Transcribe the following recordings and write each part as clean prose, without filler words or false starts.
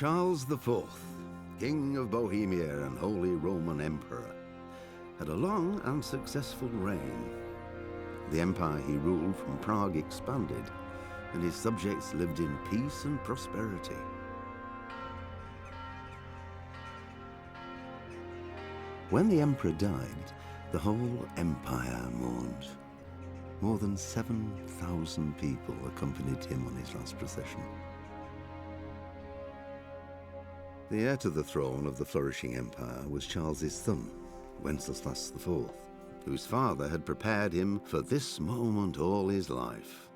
Charles IV, King of Bohemia and Holy Roman Emperor, had a long and successful reign. The empire he ruled from Prague expanded, and his subjects lived in peace and prosperity. When the emperor died, the whole empire mourned. More than 7,000 people accompanied him on his last procession. The heir to the throne of the flourishing empire was Charles's son, Wenceslas IV, whose father had prepared him for this moment all his life.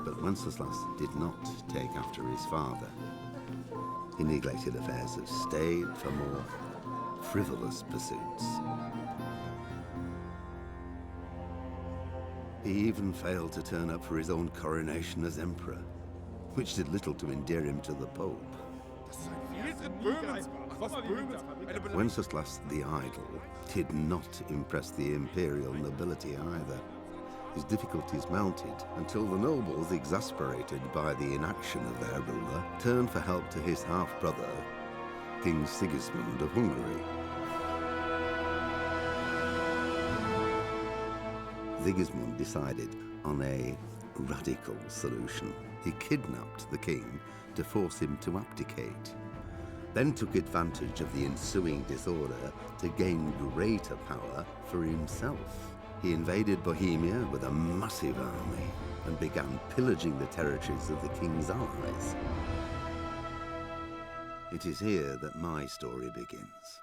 But Wenceslas did not take after his father. He neglected affairs of state for more frivolous pursuits. He even failed to turn up for his own coronation as emperor, which did little to endear him to the Pope. Wenceslas the Idle did not impress the imperial nobility either. His difficulties mounted until the nobles, exasperated by the inaction of their ruler, turned for help to his half-brother, King Sigismund of Hungary. Sigismund decided on a radical solution. He kidnapped the king to force him to abdicate, then took advantage of the ensuing disorder to gain greater power for himself. He invaded Bohemia with a massive army and began pillaging the territories of the king's allies. It is here that my story begins.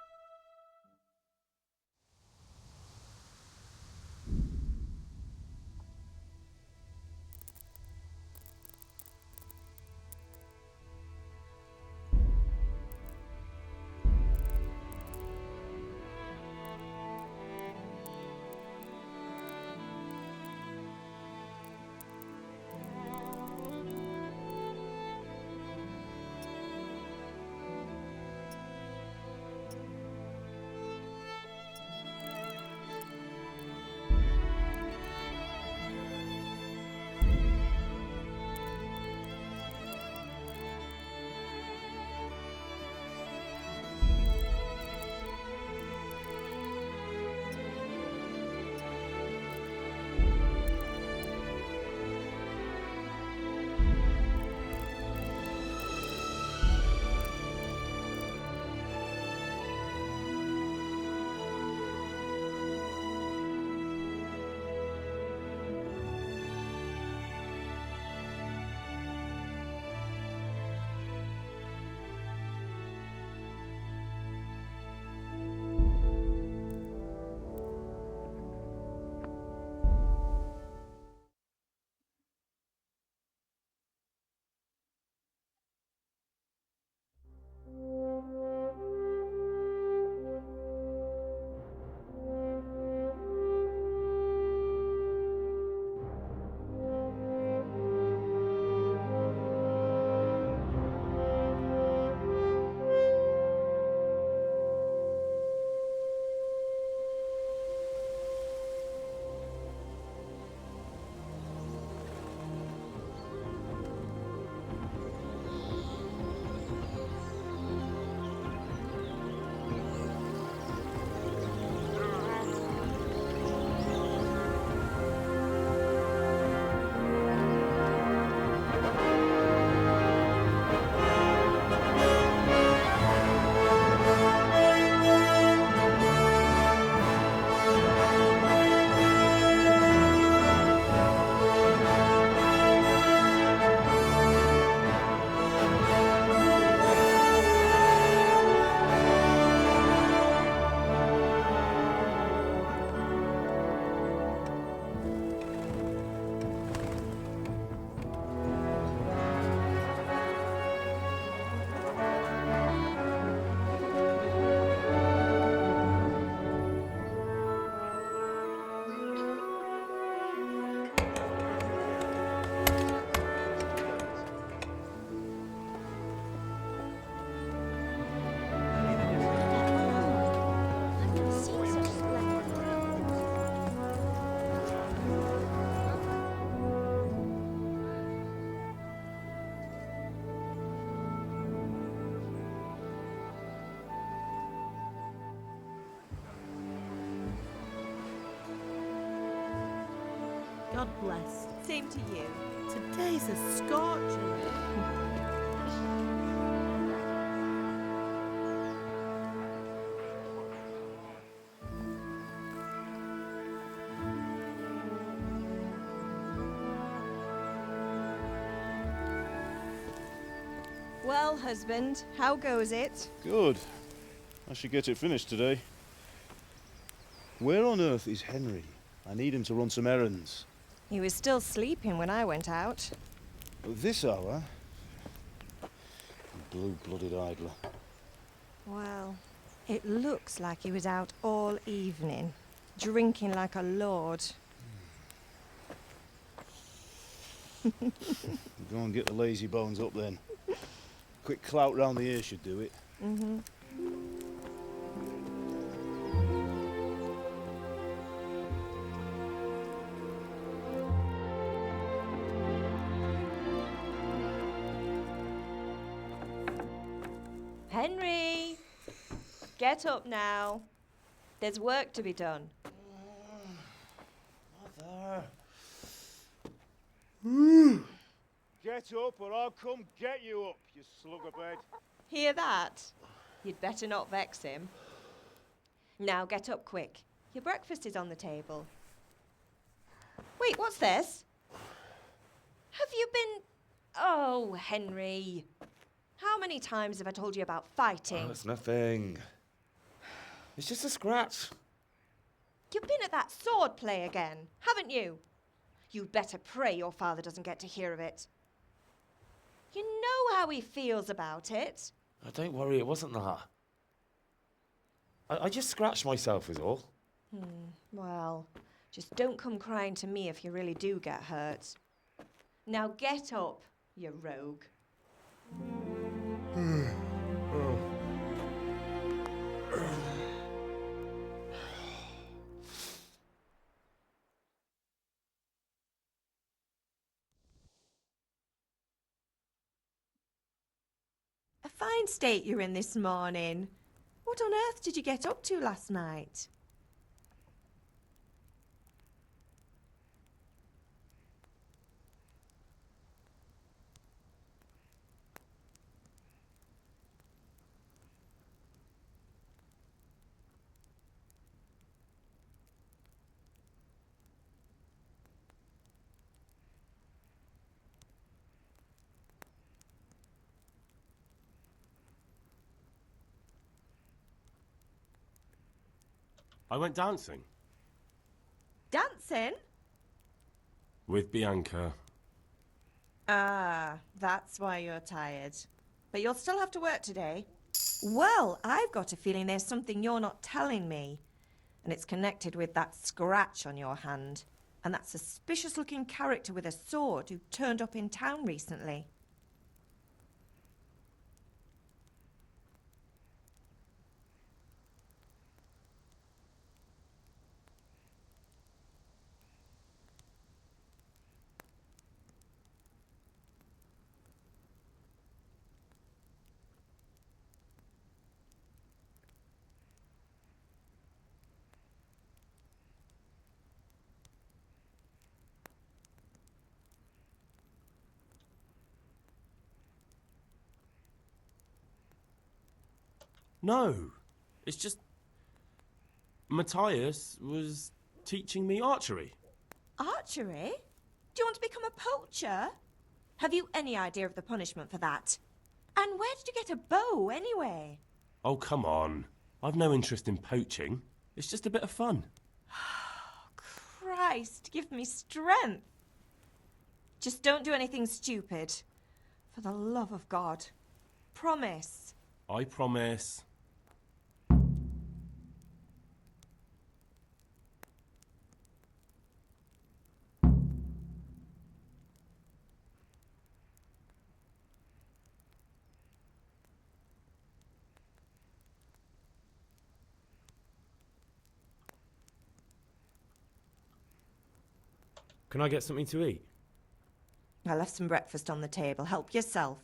blessed. Same to you. Today's a scorcher. Well, husband, how goes it? Good. I should get it finished today. Where on earth is Henry? I need him to run some errands. He was still sleeping when I went out. At this hour? Blue-blooded idler. Well, it looks like he was out all evening, drinking like a lord. Go and get the lazy bones up then. Quick clout round the ear should do it. Mm-hmm. Henry! Get up now. There's work to be done. Mother! Get up or I'll come get you up, you slugabed. Hear that? You'd better not vex him. Now get up quick. Your breakfast is on the table. Wait, what's this? Have you been... Oh, Henry. How many times have I told you about fighting? Oh, it's nothing. It's just a scratch. You've been at that sword play again, haven't you? You'd better pray your father doesn't get to hear of it. You know how he feels about it. Oh, don't worry, it wasn't that. I just scratched myself is all. Well, just don't come crying to me if you really do get hurt. Now get up, you rogue. A fine state you're in this morning. What on earth did you get up to last night? I went dancing. Dancing? With Bianca. Ah, that's why you're tired. But you'll still have to work today. Well, I've got a feeling there's something you're not telling me. And it's connected with that scratch on your hand. And that suspicious-looking character with a sword who turned up in town recently. No, it's just... Matthias was teaching me archery. Archery? Do you want to become a poacher? Have you any idea of the punishment for that? And where did you get a bow, anyway? Oh, come on. I've no interest in poaching. It's just a bit of fun. Christ, give me strength. Just don't do anything stupid. For the love of God. Promise. I promise. Can I get something to eat? I left some breakfast on the table. Help yourself.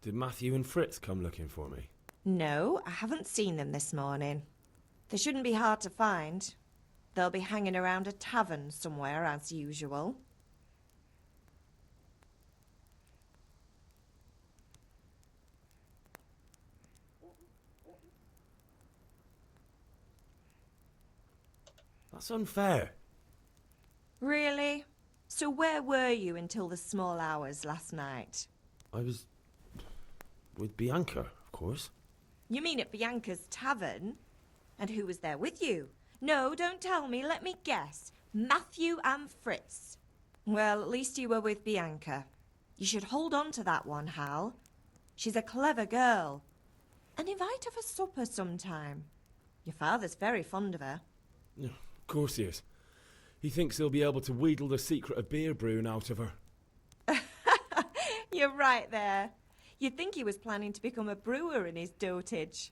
Did Matthew and Fritz come looking for me? No, I haven't seen them this morning. They shouldn't be hard to find. They'll be hanging around a tavern somewhere, as usual. That's unfair. Really? So where were you until the small hours last night? I was... with Bianca, of course. You mean at Bianca's tavern? And who was there with you? No, don't tell me, let me guess. Matthew and Fritz. Well, at least you were with Bianca. You should hold on to that one, Hal. She's a clever girl. And invite her for supper sometime. Your father's very fond of her. Yeah, of course he is. He thinks he'll be able to wheedle the secret of beer brewing out of her. You're right there. You'd think he was planning to become a brewer in his dotage.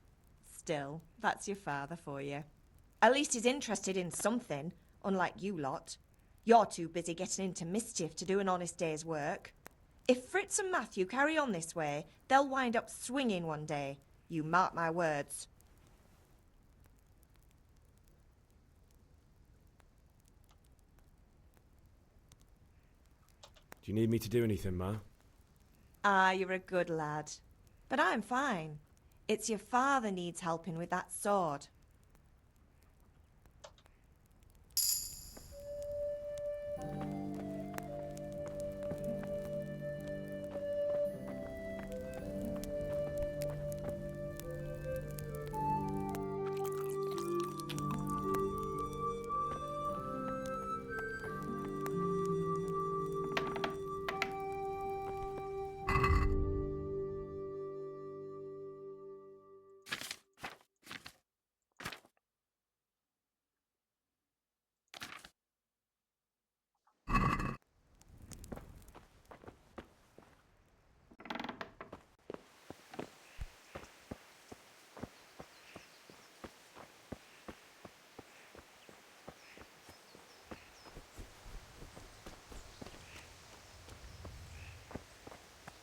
Still, that's your father for you. At least he's interested in something, unlike you lot. You're too busy getting into mischief to do an honest day's work. If Fritz and Matthew carry on this way, they'll wind up swinging one day. You mark my words. Do you need me to do anything, Ma? Ah, you're a good lad. But I'm fine. It's your father needs helping with that sword.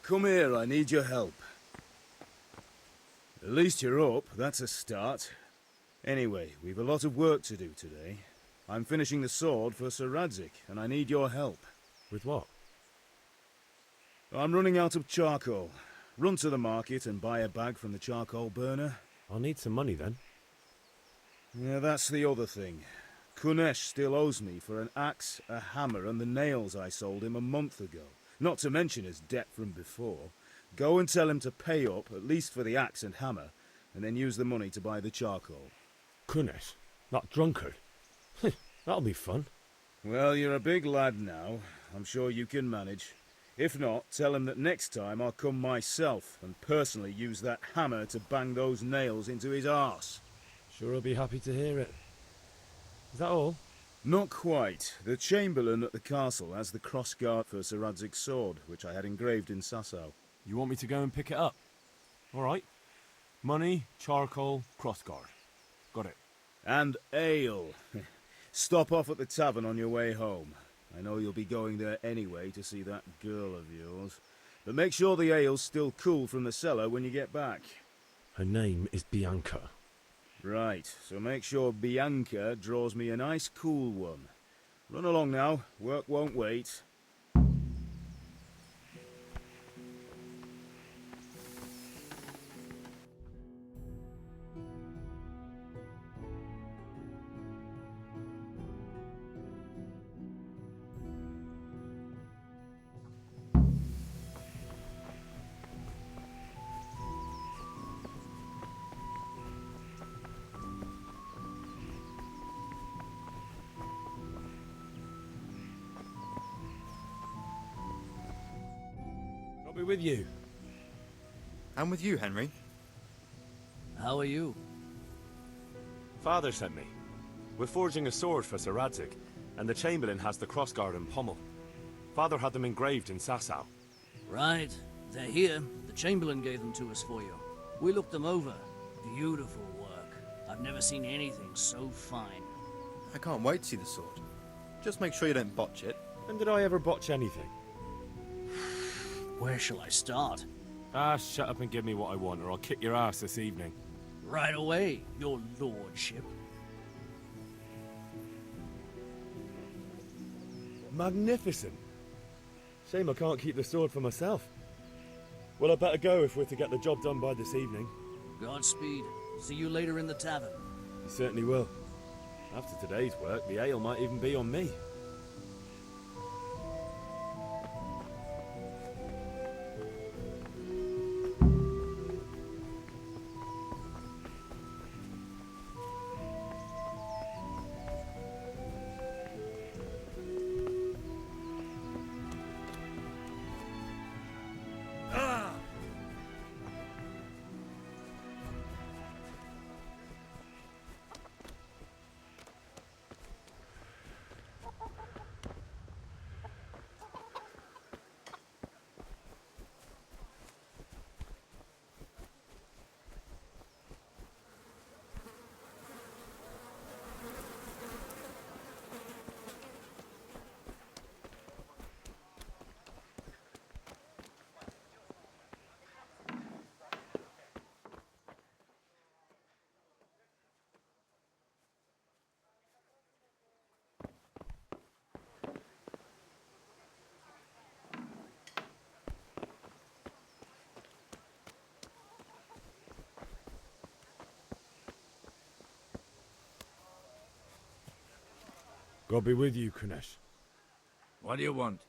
Come here, I need your help. At least you're up, that's a start. Anyway, we've a lot of work to do today. I'm finishing the sword for Sir Radzig, and I need your help. With what? I'm running out of charcoal. Run to the market and buy a bag from the charcoal burner. I'll need some money then. Yeah, that's the other thing. Kunesh still owes me for an axe, a hammer, and the nails I sold him a month ago. Not to mention his debt from before. Go and tell him to pay up, at least for the axe and hammer, and then use the money to buy the charcoal. Kunesh? That drunkard? That'll be fun. Well, you're a big lad now. I'm sure you can manage. If not, tell him that next time I'll come myself and personally use that hammer to bang those nails into his arse. Sure I'll be happy to hear it. Is that all? Not quite. The Chamberlain at the castle has the crossguard for Sir Radzig's sword, which I had engraved in Sasau. You want me to go and pick it up? All right. Money, charcoal, crossguard. Got it. And ale. Stop off at the tavern on your way home. I know you'll be going there anyway to see that girl of yours. But make sure the ale's still cool from the cellar when you get back. Her name is Bianca. Right, so make sure Bianca draws me a nice cool one. Run along now, work won't wait. I'll be with you. I'm with you, Henry. How are you? Father sent me. We're forging a sword for Sir Radzig, and the Chamberlain has the crossguard and pommel. Father had them engraved in Sasau. Right. They're here. The Chamberlain gave them to us for you. We looked them over. Beautiful work. I've never seen anything so fine. I can't wait to see the sword. Just make sure you don't botch it. When did I ever botch anything? Where shall I start? Ah, shut up and give me what I want, or I'll kick your ass this evening. Right away, your lordship. Magnificent. Shame I can't keep the sword for myself. Well, I better go if we're to get the job done by this evening. Godspeed. See you later in the tavern. You certainly will. After today's work, the ale might even be on me. God be with you, Kunesh. What do you want?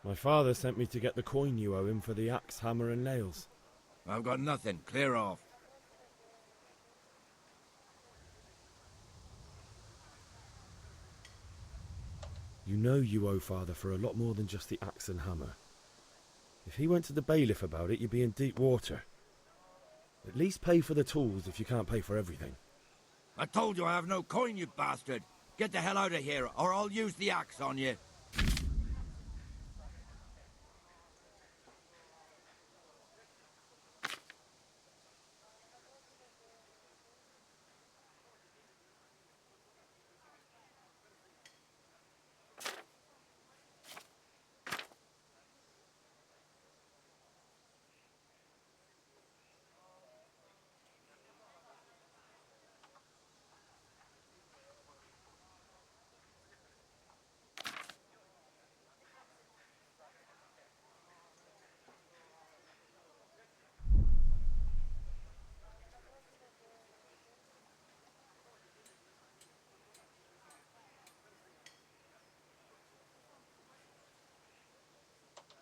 My father sent me to get the coin you owe him for the axe, hammer and nails. I've got nothing. Clear off. You know you owe father for a lot more than just the axe and hammer. If he went to the bailiff about it, you'd be in deep water. At least pay for the tools if you can't pay for everything. I told you I have no coin, you bastard. Get the hell out of here, or I'll use the axe on you.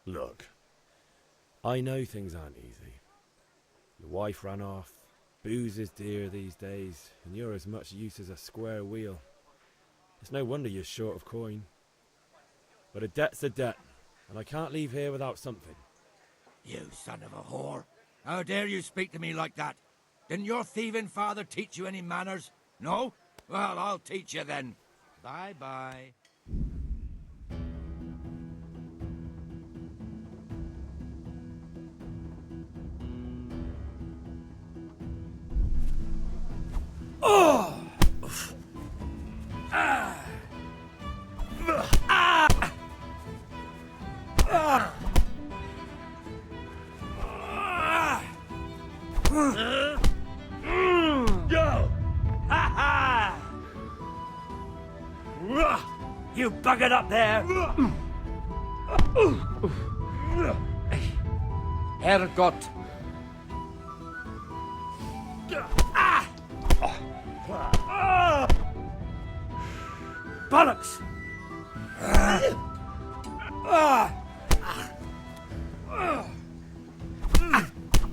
Look, I know things aren't easy. Your wife ran off, booze is dear these days, and you're as much use as a square wheel. It's no wonder you're short of coin. But a debt's a debt, and I can't leave here without something. You son of a whore. How dare you speak to me like that? Didn't your thieving father teach you any manners? No? Well, I'll teach you then. Bye-bye. You buggered up there! Herrgott! Bollocks!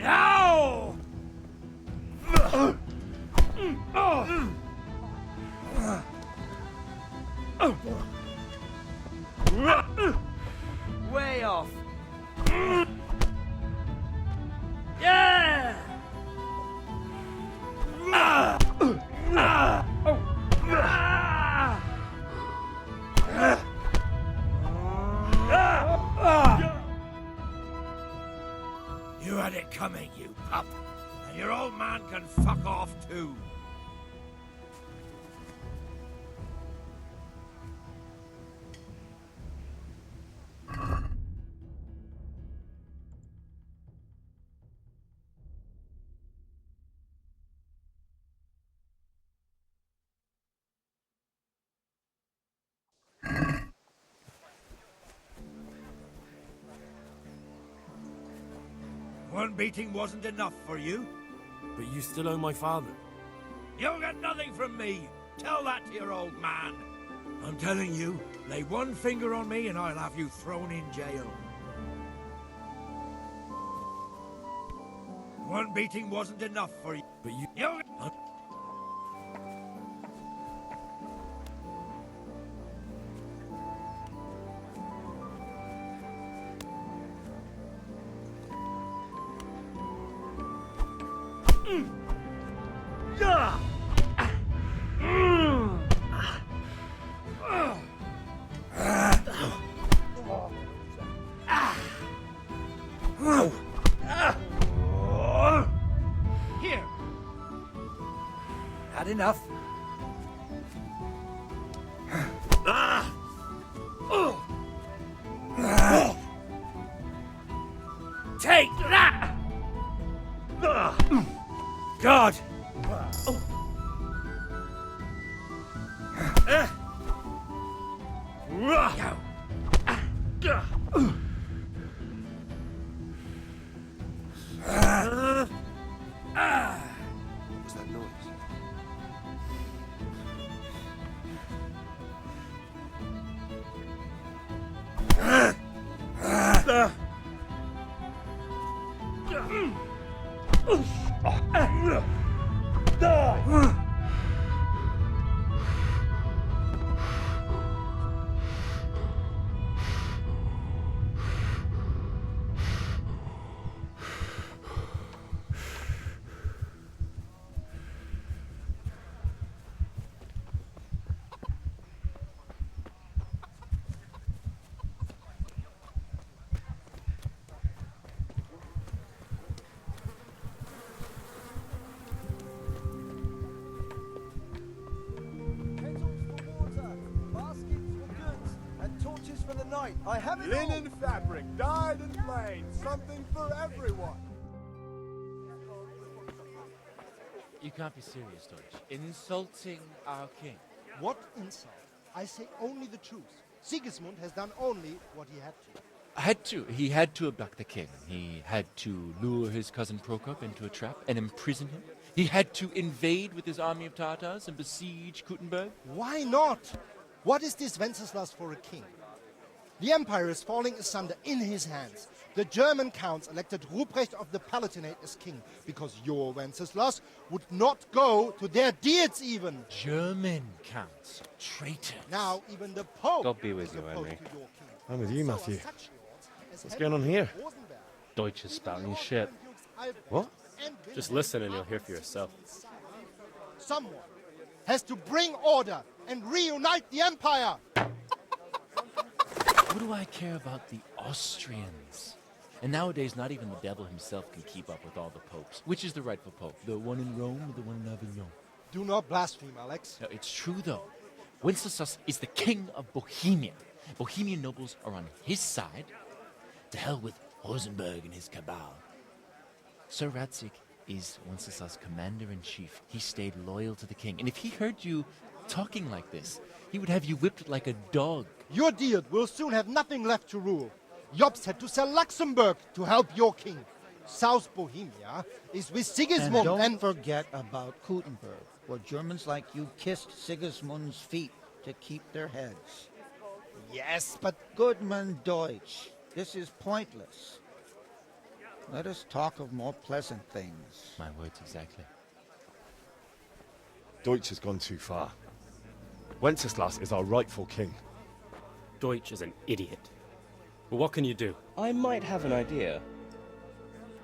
Ow! Way off. Yeah! You had it coming, you pup. And your old man can fuck off too. One beating wasn't enough for you? But you still owe my father. You'll get nothing from me. Tell that to your old man. I'm telling you, lay one finger on me and I'll have you thrown in jail. One beating wasn't enough for you. But you... Here. Had enough? Take that! God! What was that noise? I have it Linen fabric, dyed and plain, something for everyone. You can't be serious, Deutsch. Insulting our king. What insult? I say only the truth. Sigismund has done only what he had to. He had to abduct the king. He had to lure his cousin Prokop into a trap and imprison him. He had to invade with his army of Tatars and besiege Kuttenberg. Why not? What is this Wenceslas for a king? The empire is falling asunder in his hands. The German counts elected Ruprecht of the Palatinate as king because your Wenceslas would not go to their deeds even. German counts. Traitors. Now even the Pope God be with is you, opposed Henry. to your king. I'm with you, So Matthew. are such lords as What's going on here? Rosenberg, Deutsch is spouting his shit. What? and Just Wilhelm listen and you'll hear for yourself. Someone has to bring order and reunite the empire. What do I care about the Austrians? And nowadays, not even the devil himself can keep up with all the popes. Which is the rightful pope? The one in Rome or the one in Avignon? Do not blaspheme, Alex. No, it's true, though. Wenceslas is the king of Bohemia. Bohemian nobles are on his side. To hell with Rosenberg and his cabal. Sir Radzik is Wenceslas' commander-in-chief. He stayed loyal to the king. And if he heard you talking like this, he would have you whipped like a dog. Your Diet will soon have nothing left to rule. Jobst had to sell Luxembourg to help your king. South Bohemia is with Sigismund and don't forget about Kuttenberg, where Germans like you kissed Sigismund's feet to keep their heads. Yes, but... Goodman Deutsch, this is pointless. Let us talk of more pleasant things. My words exactly. Deutsch has gone too far. Wenceslas is our rightful king. Deutsch is an idiot. But what can you do? I might have an idea.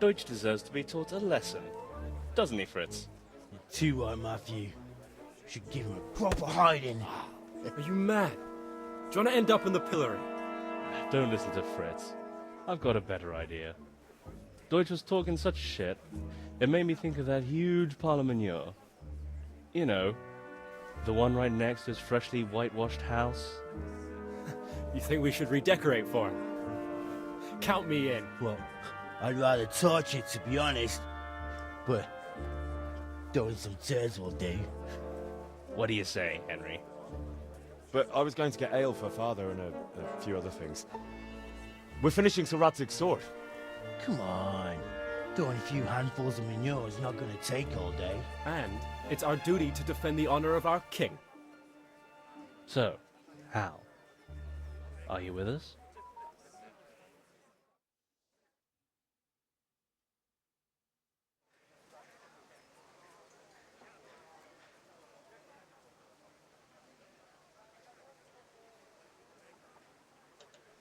Deutsch deserves to be taught a lesson. Doesn't he, Fritz? You're too right, Matthew. Should give him a proper hiding. Are you mad? Do you want to end up in the pillory? Don't listen to Fritz. I've got a better idea. Deutsch was talking such shit, it made me think of that huge parliament. You know, the one right next to his freshly whitewashed house. You think we should redecorate for him? Count me in. Well, I'd rather torch it, to be honest. But throwing some tears will do. What do you say, Henry? But I was going to get ale for father and a few other things. We're finishing Sir Radzig's sword. Come on. Throwing a few handfuls of manure is not going to take all day. And it's our duty to defend the honor of our king. So, Hal, are you with us?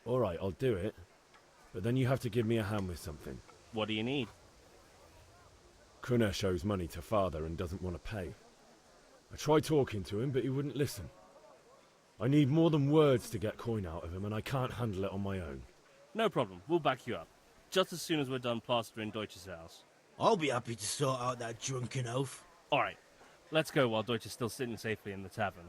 All right, I'll do it. But then you have to give me a hand with something. What do you need? Kunesh owes money to father and doesn't want to pay. I tried talking to him, but he wouldn't listen. I need more than words to get coin out of him, and I can't handle it on my own. No problem, we'll back you up. Just as soon as we're done plastering Deutsch's house. I'll be happy to sort out that drunken oaf. Alright, let's go while Deutsch is still sitting safely in the tavern.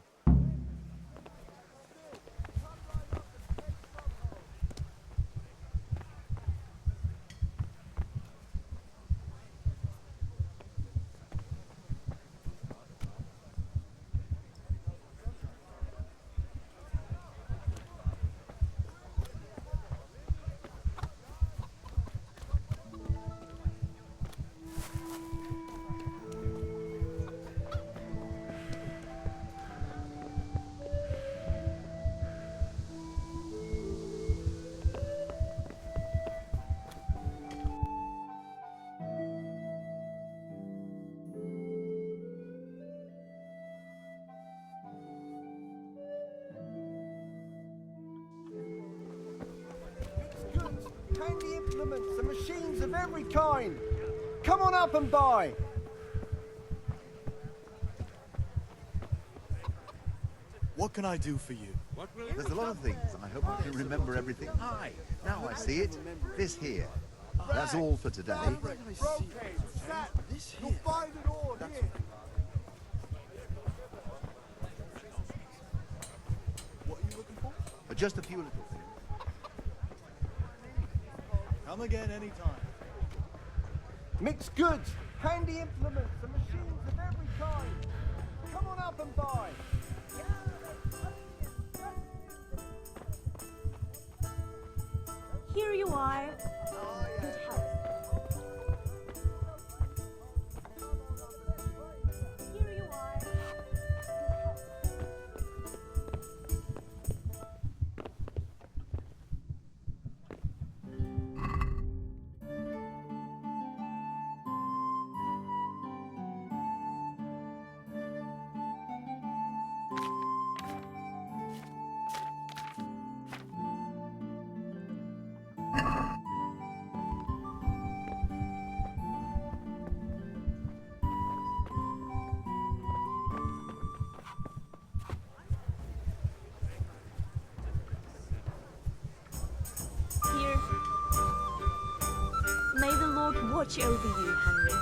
Handy implements and machines of every kind. Come on up and buy. What can I do for you? There's a lot of things, and I hope I can remember everything. Aye, now I see it. This here. That's all for today. You'll find it all here. What are you looking for? Just a few little things. Come again anytime. Mixed goods, handy implements and machines of every kind. Come on up and buy. Here you are. Good health. Here you are. Here. May the Lord watch over you, Henry.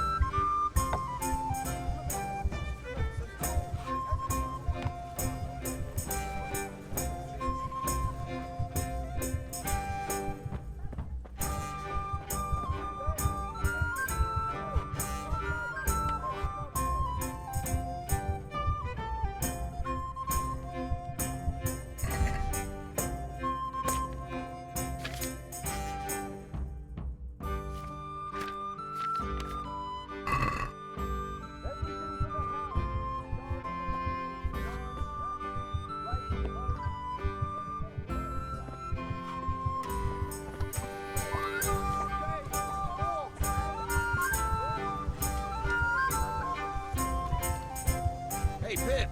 Hey, Pip,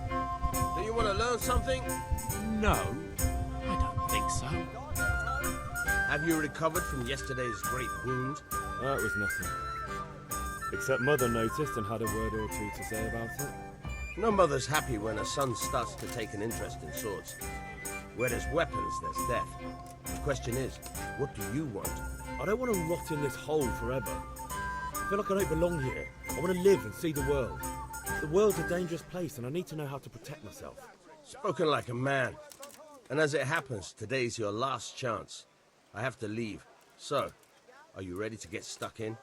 do you want to learn something? No, I don't think so. Have you recovered from yesterday's great wound? That was nothing. Except Mother noticed and had a word or two to say about it. No mother's happy when her son starts to take an interest in swords. Where there's weapons, there's death. The question is, what do you want? I don't want to rot in this hole forever. I feel like I don't belong here. I want to live and see the world. The world's a dangerous place and I need to know how to protect myself. Spoken like a man. And as it happens, today's your last chance. I have to leave. So, are you ready to get stuck in?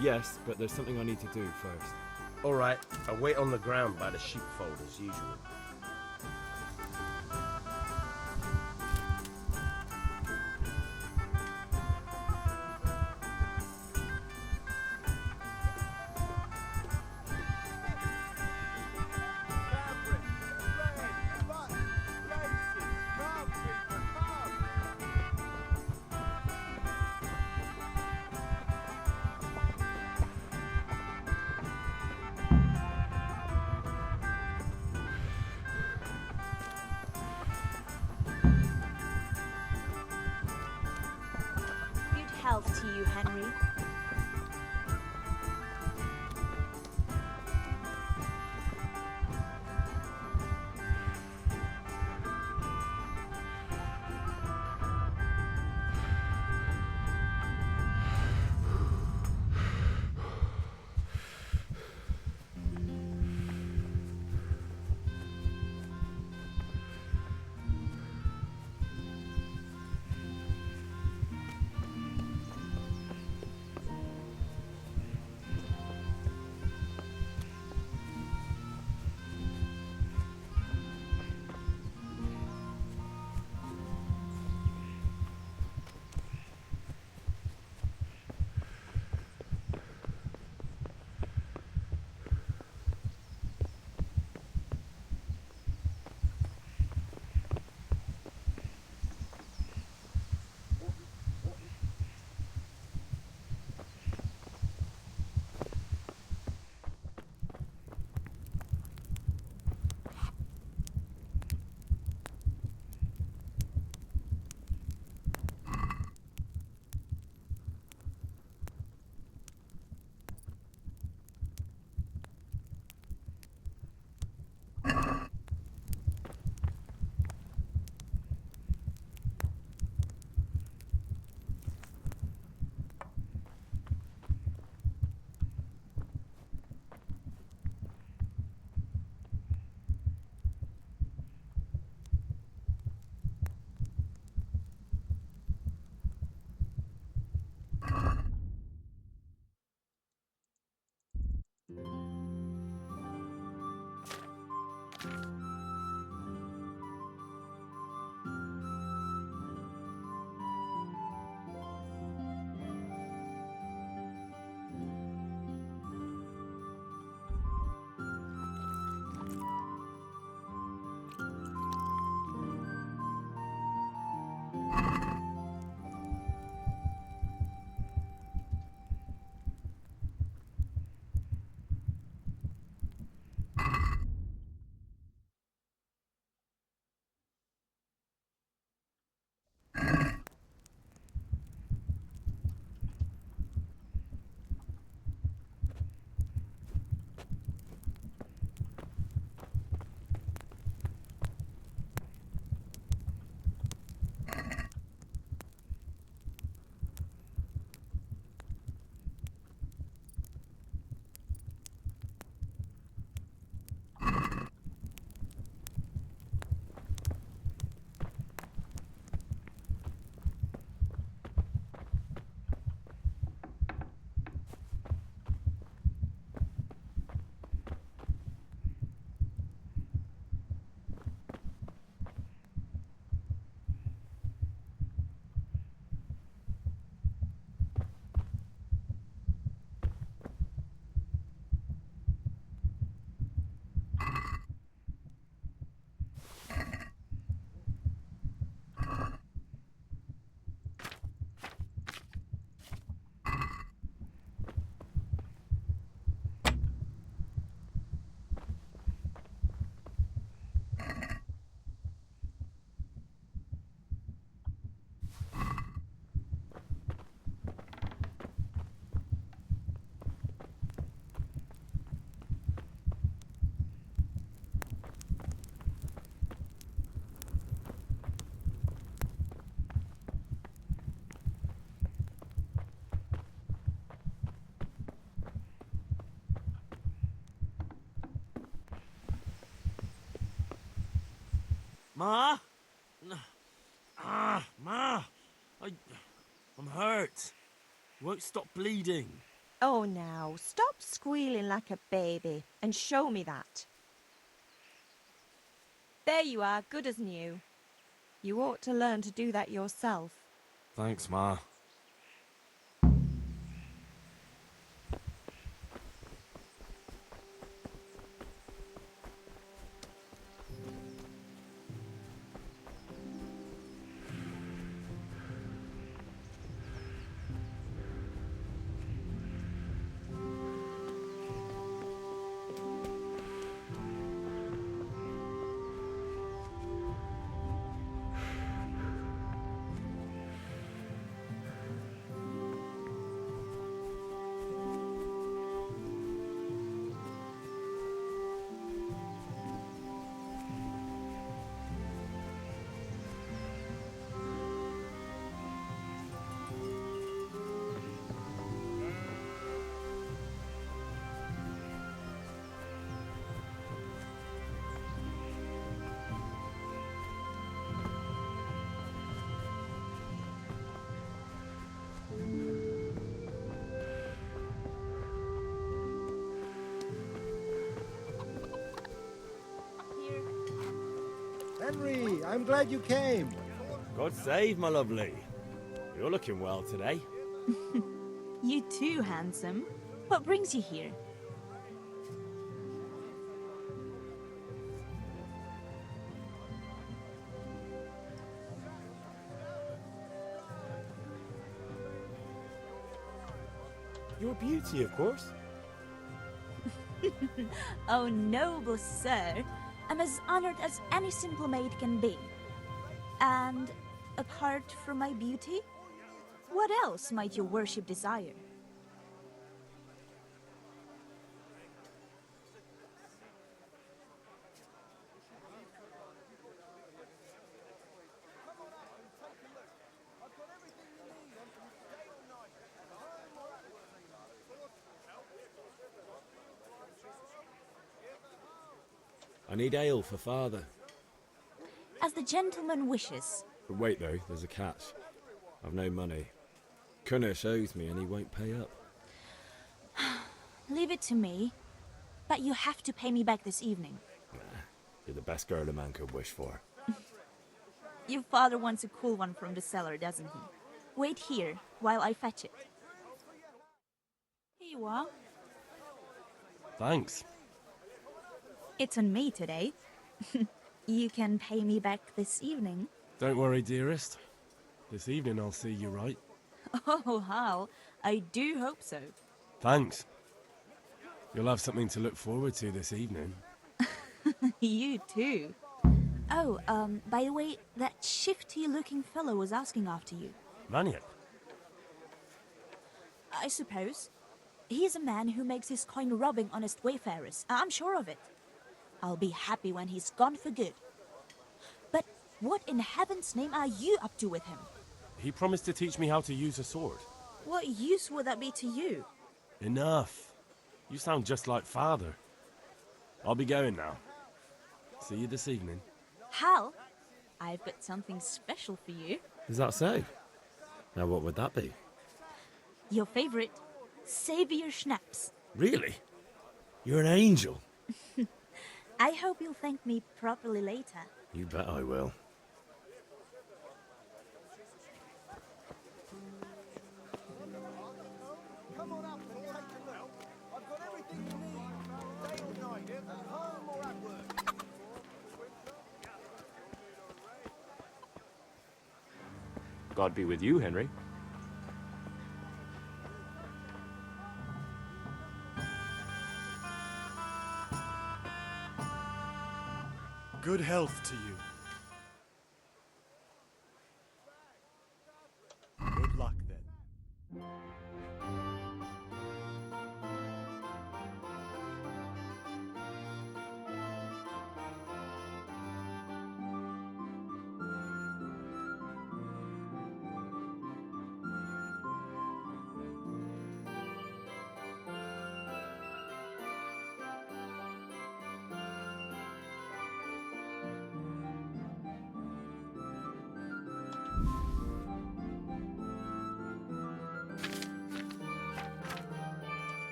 Yes, but there's something I need to do first. All right, I'll wait on the ground by the sheepfold as usual. Henry. Ma? Ma! I'm hurt. Won't stop bleeding. Oh, now, stop squealing like a baby and show me that. There you are, good as new. You ought to learn to do that yourself. Thanks, Ma. Henry, I'm glad you came. God save, my lovely. You're looking well today. You too, handsome. What brings you here? Your beauty, of course. Oh, noble sir. I'm as honored as any simple maid can be. And apart from my beauty, what else might your worship desire? I need ale for father. As the gentleman wishes. But wait though, there's a catch. I've no money. Kunnish owes me and he won't pay up. Leave it to me. But you have to pay me back this evening. Nah, you're the best girl a man could wish for. Your father wants a cool one from the cellar, doesn't he? Wait here while I fetch it. Here you are. Thanks. It's on me today. You can pay me back this evening. Don't worry, dearest. This evening I'll see you right. Oh, how? I do hope so. Thanks. You'll have something to look forward to this evening. You too. Oh, by the way, that shifty-looking fellow was asking after you. Maniac? I suppose. He's a man who makes his coin robbing honest wayfarers. I'm sure of it. I'll be happy when he's gone for good. But what in heaven's name are you up to with him? He promised to teach me how to use a sword. What use would that be to you? Enough. You sound just like father. I'll be going now. See you this evening. Hal, I've got something special for you. Is that so? Now what would that be? Your favorite, Savior Schnapps. Really? You're an angel. I hope you'll thank me properly later. You bet I will. Come on up and take a look. I've got everything you need. Day or night, at home or at work. God be with you, Henry. Good health to you. Good luck then.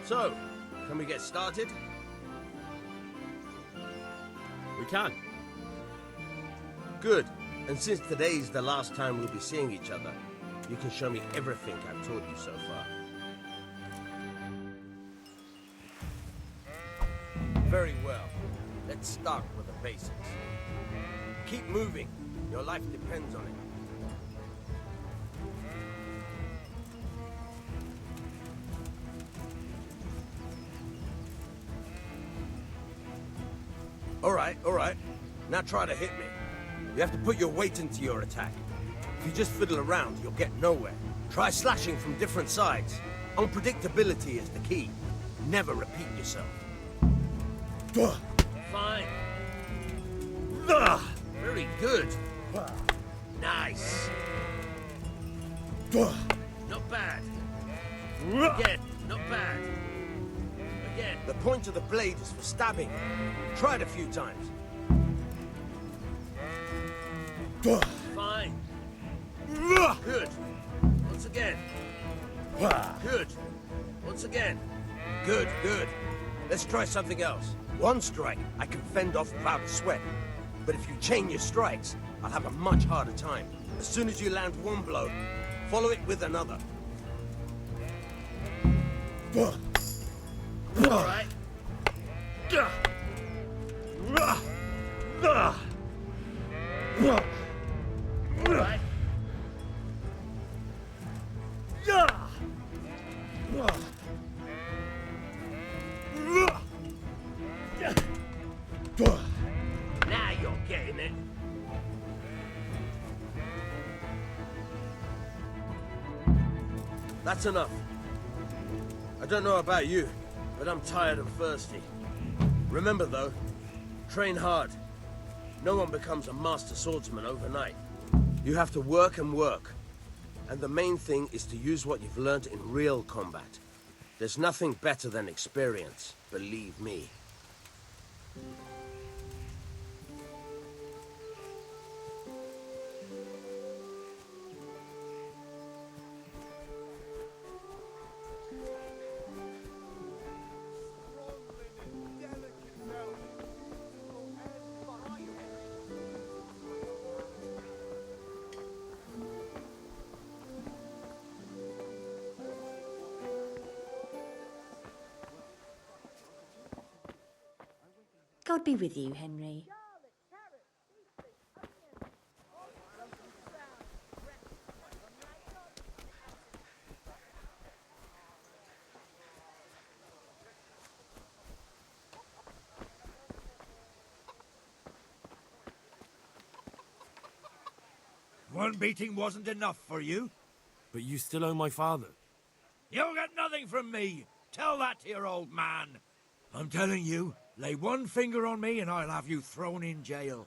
So, can we get started? We can. Good. And since today's the last time we'll be seeing each other, you can show me everything I've taught you so far. Very well. Let's start with the basics. Keep moving. Your life depends on it. All right. Now try to hit me. You have to put your weight into your attack. If you just fiddle around, you'll get nowhere. Try slashing from different sides. Unpredictability is the key. Never repeat yourself. Fine. Very good. Nice. Not bad. Again, not bad. Again. The point of the blade is for stabbing. Try it a few times. Fine. Good. Once again. Good. Once again. Good. Let's try something else. One strike, I can fend off without a sweat. But if you chain your strikes, I'll have a much harder time. As soon as you land one blow, follow it with another. All right. All right. Now you're getting it. That's enough. I don't know about you, but I'm tired and thirsty. Remember though, train hard. No one becomes a master swordsman overnight. You have to work and work. And the main thing is to use what you've learned in real combat. There's nothing better than experience, believe me. God be with you, Henry. One beating wasn't enough for you? But you still owe my father. You'll get nothing from me. Tell that to your old man. I'm telling you, lay one finger on me and I'll have you thrown in jail.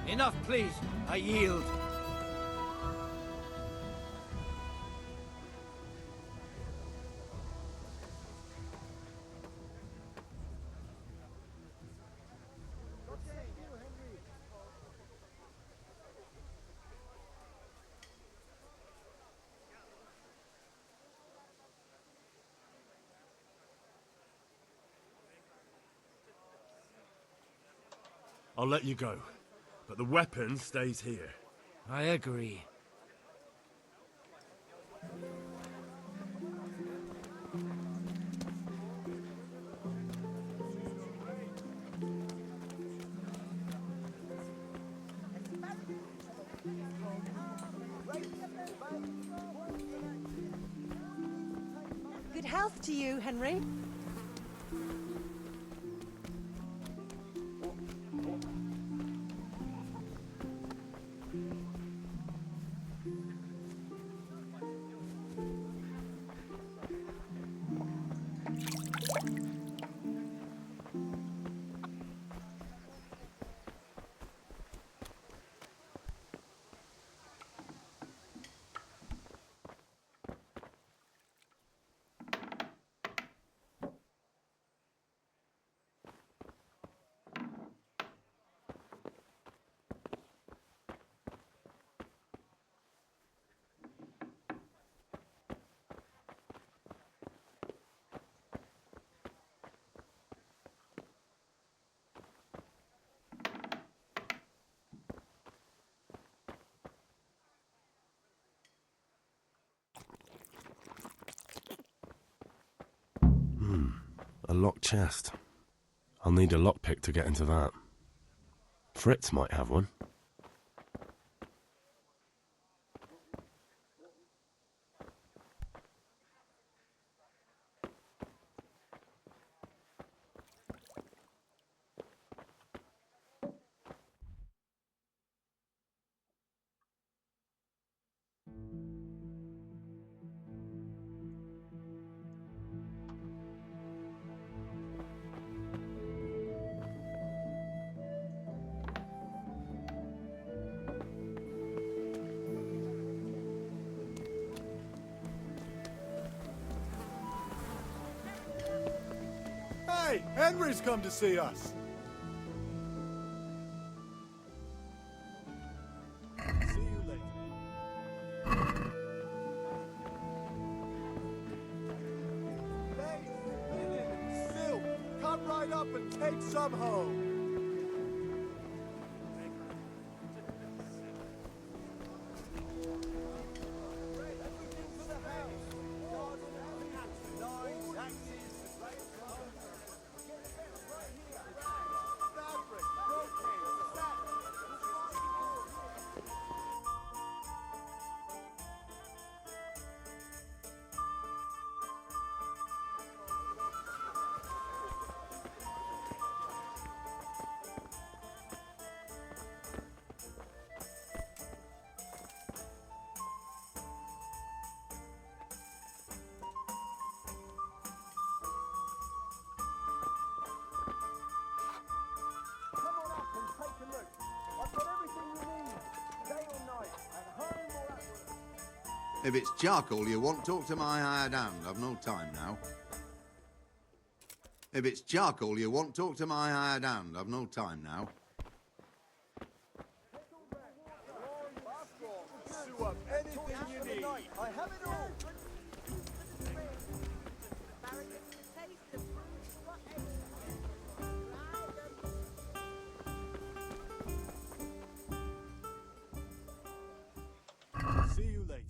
Enough, please. I yield. I'll let you go, but the weapon stays here. I agree. Good health to you, Henry. A locked chest. I'll need a lockpick to get into that. Fritz might have one. Hey, Henry's come to see us. See you later. Lace, linen, silk, come right up and take some home. If it's charcoal you want, talk to my hired hand. I've no time now. If it's charcoal you want, talk to my hired hand. I've no time now. Sew up anything you need. I have it all. See you later.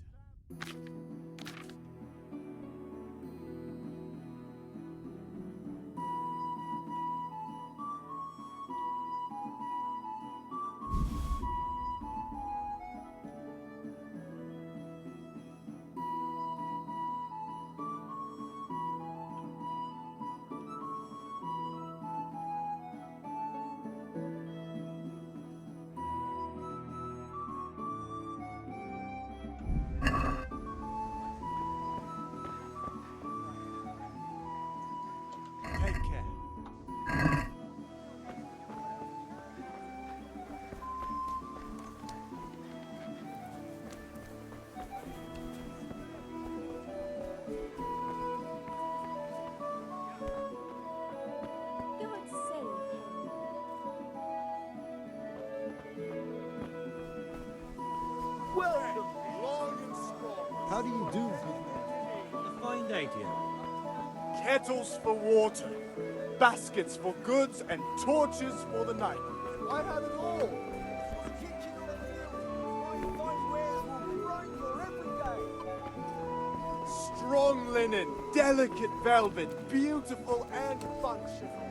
Take care. God save him. Welcome, long and strong. How do you do, good man? A fine day to you. Kettles for water, baskets for goods, and torches for the night. I had it all. The kitchen on the field, my fine wares will bright for every day. Strong linen, delicate velvet, beautiful and functional.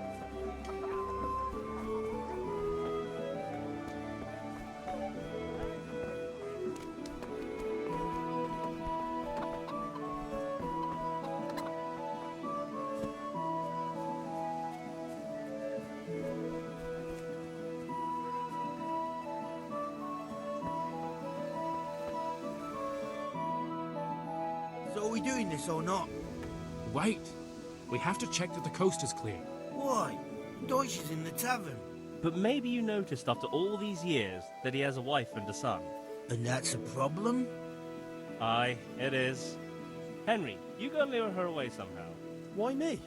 So are we doing this or not? Wait. We have to check that the coast is clear. Why? Deutsch is in the tavern. But maybe you noticed after all these years that he has a wife and a son. And that's a problem? Aye, it is. Henry, you go lure her away somehow. Why me?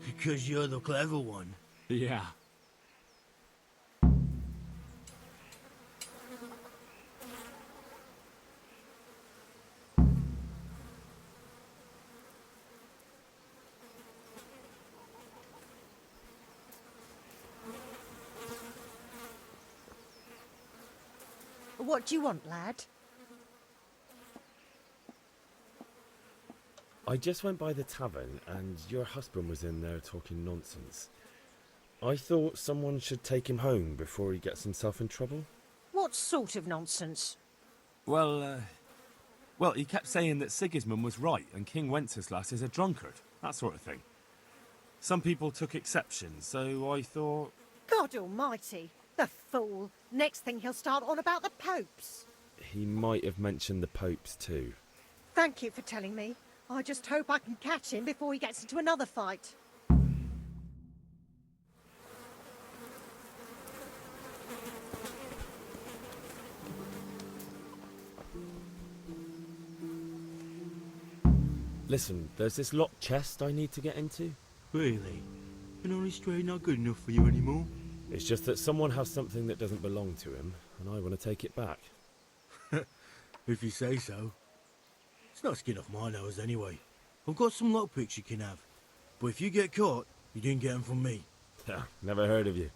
Because you're the clever one. Yeah. What do you want, lad? I just went by the tavern and your husband was in there talking nonsense. I thought someone should take him home before he gets himself in trouble. What sort of nonsense? Well, he kept saying that Sigismund was right and King Wenceslas is a drunkard, that sort of thing. Some people took exception, so I thought... God almighty, the fool. Next thing he'll start on about the popes. He might have mentioned the popes too. Thank you for telling me. I just hope I can catch him before he gets into another fight. Listen, there's this locked chest I need to get into. Really? An honest trade not good enough for you anymore? It's just that someone has something that doesn't belong to him, and I want to take it back. If you say so. It's not skin off my nose anyway. I've got some lockpicks you can have. But if you get caught, you didn't get them from me. Never heard of you.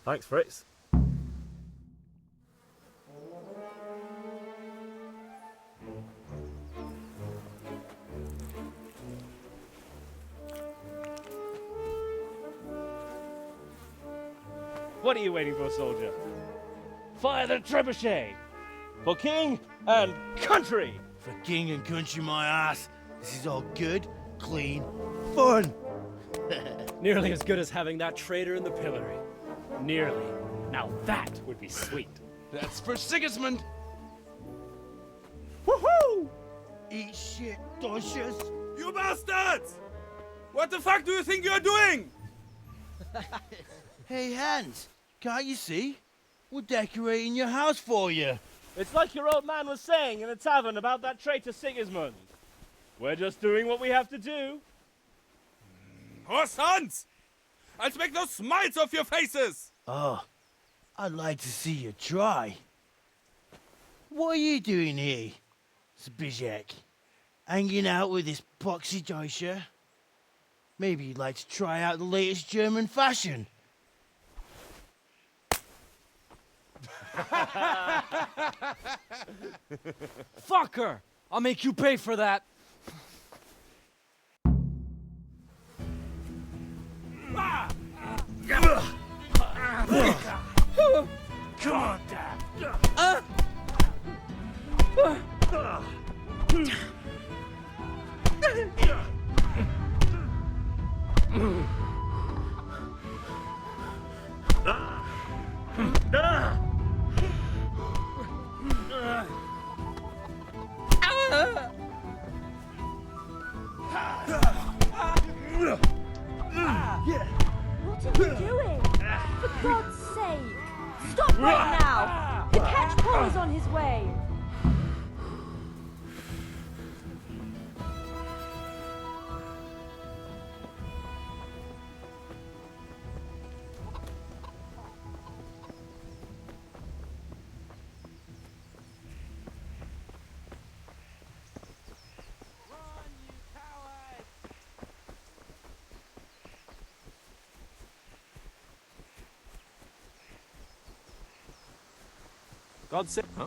Thanks, Fritz. What are you waiting for, soldier? Fire the trebuchet! For king and country! For king and country, my ass. This is all good, clean, fun. Nearly as good as having that traitor in the pillory. Nearly. Now that would be sweet. That's for Sigismund! Woohoo! Eat shit, Deutsches. You bastards! What the fuck do you think you're doing? Hey, Hans, can't you see? We're decorating your house for you. It's like your old man was saying in the tavern about that traitor Sigismund. We're just doing what we have to do. Oh, sons! I'll make those smiles off your faces! Oh, I'd like to see you try. What are you doing here, Zbigniew? Hanging out with this poxy Deutscher? Maybe you'd like to try out the latest German fashion. Fuck her! I'll make you pay for that. Come on, Dad. What are you doing? For God's sake! Stop right now! The catch pole is on his way! God save... Huh?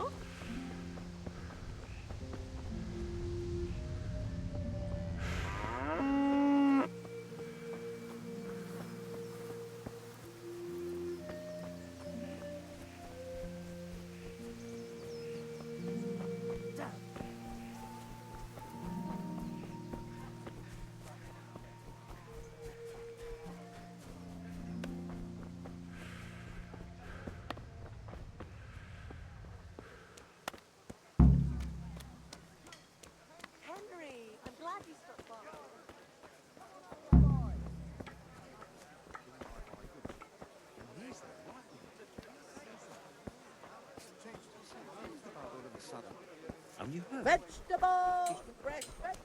Henry, I'm glad you stopped by. Have you heard? Vegetables! Fresh vegetables!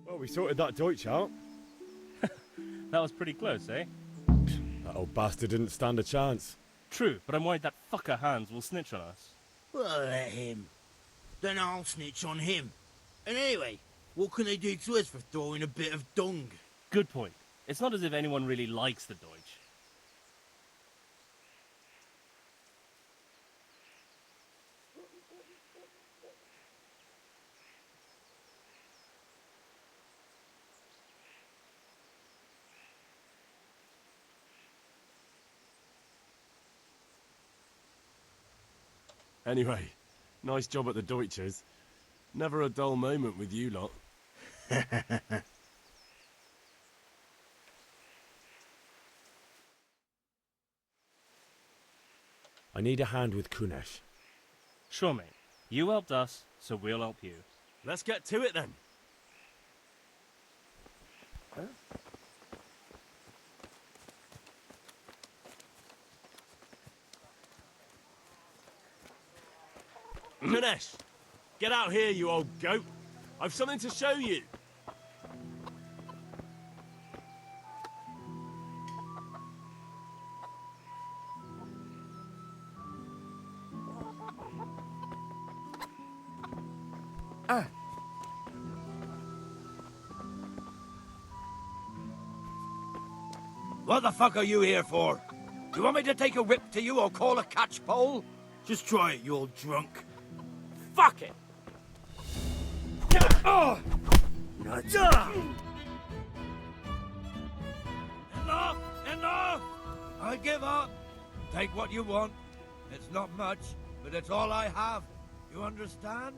Well, we sorted that Deutsch out. That was pretty close, eh? That old bastard didn't stand a chance. True, but I'm worried that fucker Hans will snitch on us. Well, let him. Then I'll snitch on him. And anyway, what can they do to us for throwing a bit of dung? Good point. It's not as if anyone really likes the Deutsch. Anyway, nice job at the Deutsches. Never a dull moment with you lot. I need a hand with Kunesh. Sure, mate. You helped us, so we'll help you. Let's get to it then. Kunesh, get out here, you old goat. I've something to show you. What the fuck are you here for? Do you want me to take a whip to you or call a catchpole? Just try it, you old drunk. Fuck it! Oh! Nuts. Enough! Enough! I give up. Take what you want. It's not much, but it's all I have. You understand?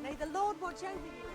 May the Lord watch over you.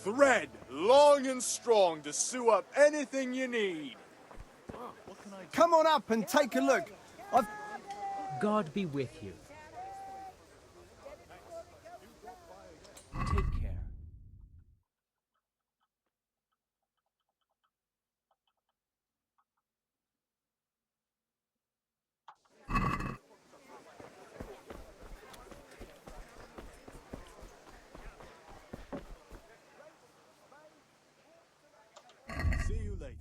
thread, long and strong, to sew up anything you need. Come on up and take a look. God be with you. Take care. See you later.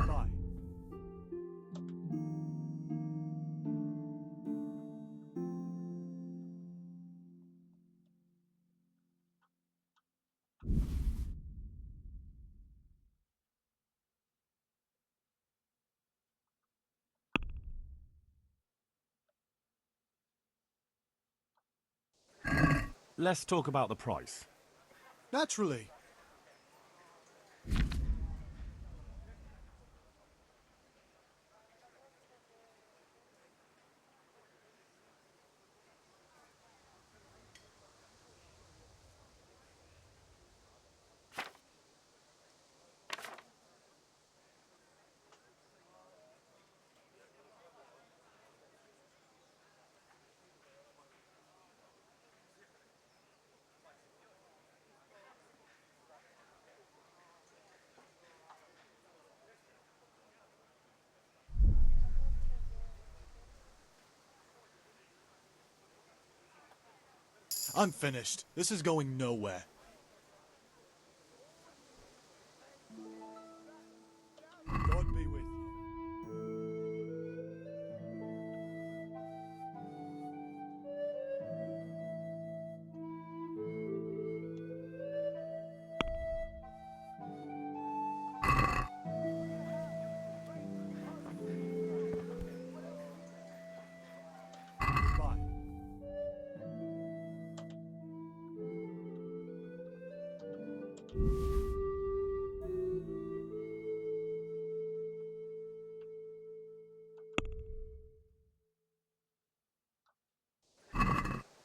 Bye. Let's talk about the price. Naturally. I'm finished. This is going nowhere. God be with you. Bye.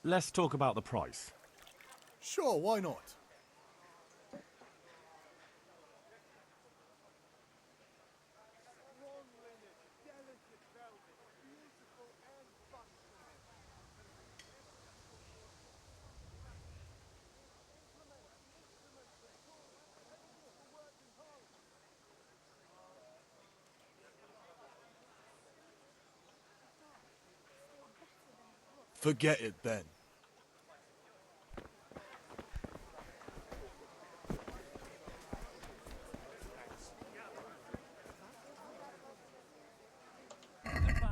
Let's talk about the price. Sure, why not? Forget it, Ben. Goodbye.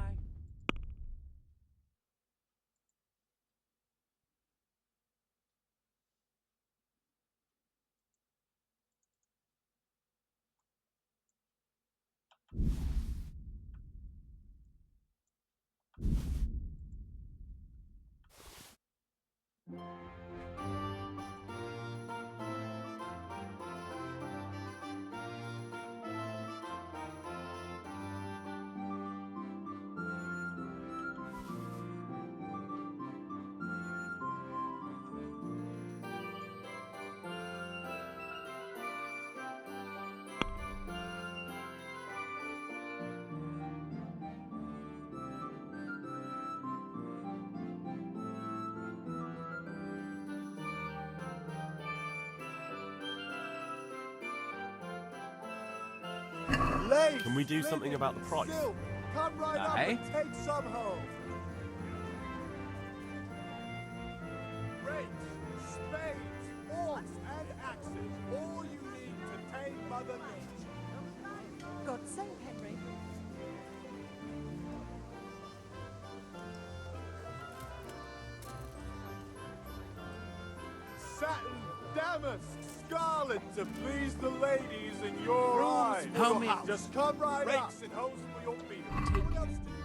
Lace, Can we do something about the price? silk, come right up Aye. and take some home. Rakes, spades, forks, and axes. All you need to tame Mother Nature. God save Henry. Satin, damask, scarlet to please the ladies in your eyes. How many- Just come right up. Rakes and hoes for your feet. What else do you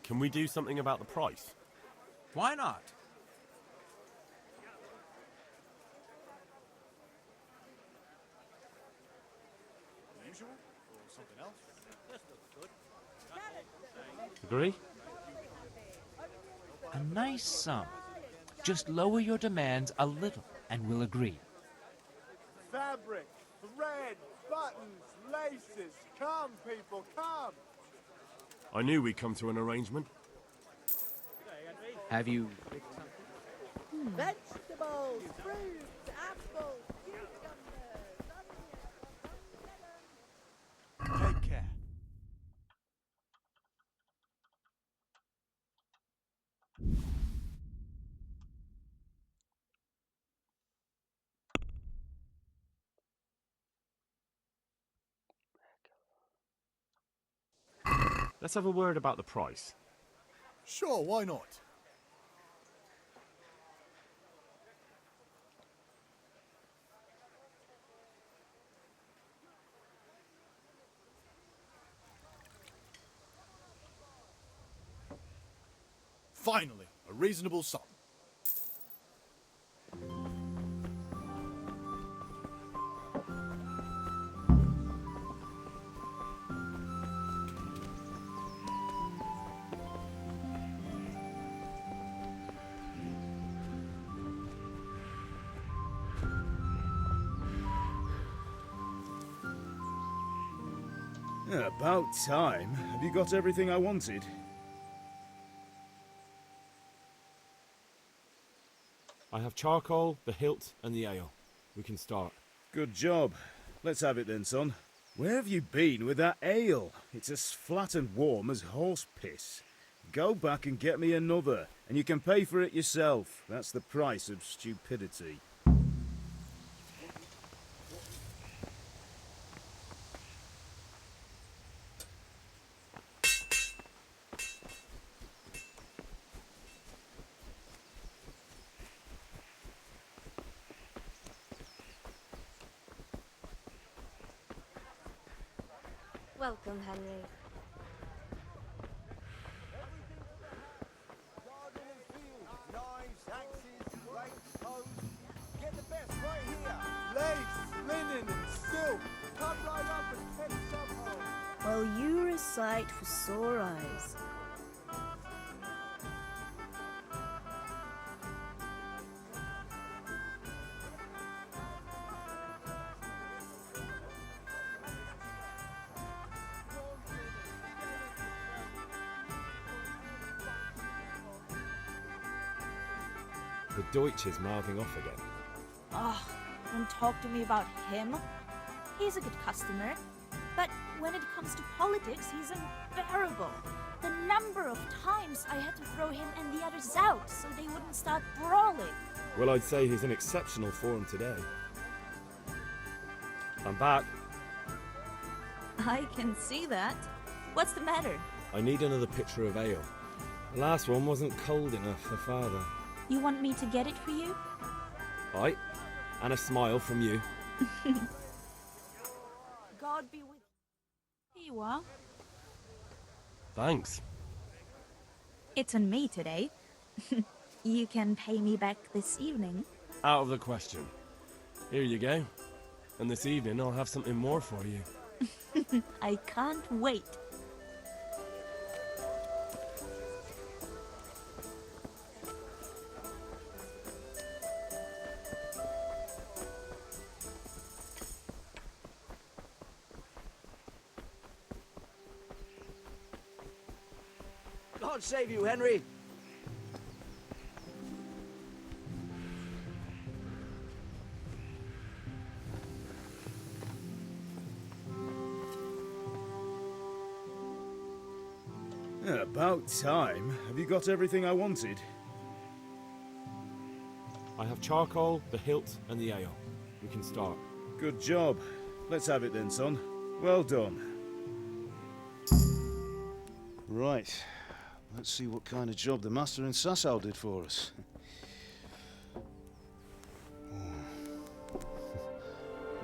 Can we do something about the price? Why not? usual or something else? Agree? A nice sum. Just lower your demands a little and we'll agree. Fabric, thread, buttons, laces. Come, people, come. I knew we'd come to an arrangement. Have you... Vegetables, fruits, apples, cucumbers, onions, Take care. Let's have a word about the price. Sure, why not? Finally, a reasonable sum. About time. Have you got everything I wanted? I have charcoal, the hilt, and the ale. We can start. Good job. Let's have it then, son. Where have you been with that ale? It's as flat and warm as horse piss. Go back and get me another, and you can pay for it yourself. That's the price of stupidity. Welcome, Henry. Garden and field, knives, axes, rakes, hoes. Get the best right here. Lace, linen, and silk. Come right up and take some home. Well, you're a sight for sore eyes. The Deutsch is mouthing off again. Oh, don't talk to me about him. He's a good customer. But when it comes to politics, he's unbearable. The number of times I had to throw him and the others out so they wouldn't start brawling. Well, I'd say he's in exceptional form today. I'm back. I can see that. What's the matter? I need another pitcher of ale. The last one wasn't cold enough for Father. You want me to get it for you? Aye, and a smile from you. God be with you. Here you are. Thanks. It's on me today. You can pay me back this evening. Out of the question. Here you go. And this evening I'll have something more for you. I can't wait. God save you, Henry. Yeah, about time. Have you got everything I wanted? I have charcoal, the hilt, and the ale. We can start. Good job. Let's have it then, son. Well done. Right. Let's see what kind of job the Master in Sasau did for us.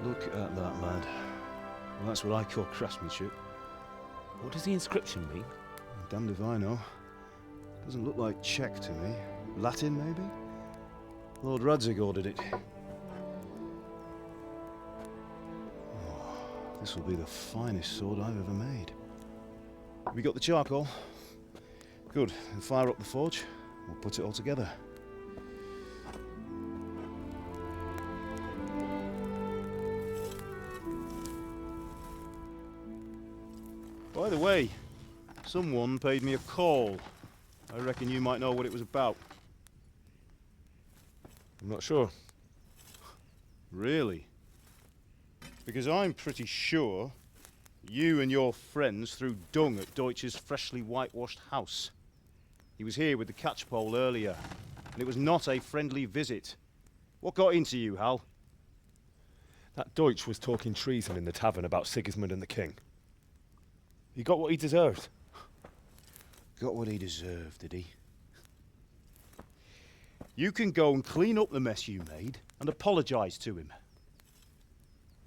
Look at that, lad. Well, that's what I call craftsmanship. What does the inscription mean? Damned if I know. Doesn't look like Czech to me. Latin, maybe? Lord Radzig ordered it. Oh, this will be the finest sword I've ever made. Have we got the charcoal? Good. Then fire up the forge. We'll put it all together. By the way, someone paid me a call. I reckon you might know what it was about. I'm not sure. Really? Because I'm pretty sure you and your friends threw dung at Deutsch's freshly whitewashed house. He was here with the catchpole earlier, and it was not a friendly visit. What got into you, Hal? That Deutsch was talking treason in the tavern about Sigismund and the king. He got what he deserved. Got what he deserved, did he? You can go and clean up the mess you made and apologise to him.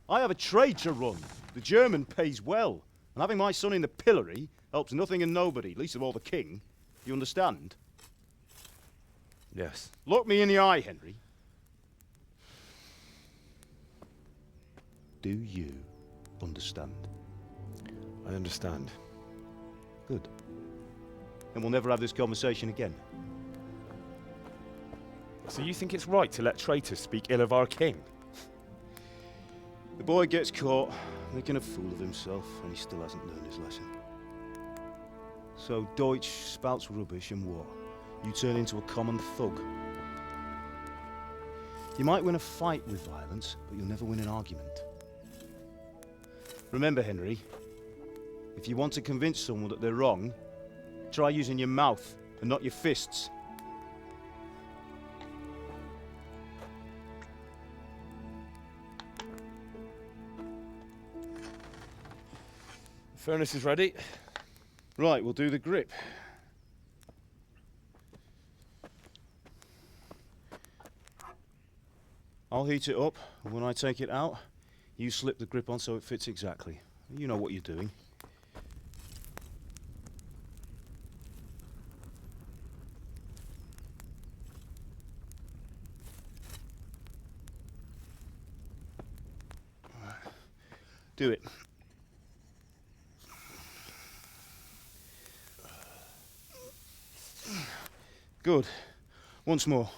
I have a trade to run. The German pays well, and having my son in the pillory helps nothing and nobody, least of all the king. You understand? Yes. Look me in the eye, Henry. Do you understand? I understand. Good. Then we'll never have this conversation again. So you think it's right to let traitors speak ill of our king? The boy gets caught, making a fool of himself, and he still hasn't learned his lesson. So Deutsch spouts rubbish, and what? You turn into a common thug. You might win a fight with violence, but you'll never win an argument. Remember, Henry, if you want to convince someone that they're wrong, try using your mouth and not your fists. The furnace is ready. Right, we'll do the grip. I'll heat it up, and when I take it out, you slip the grip on so it fits exactly. You know what you're doing. Do it. Good. Once more.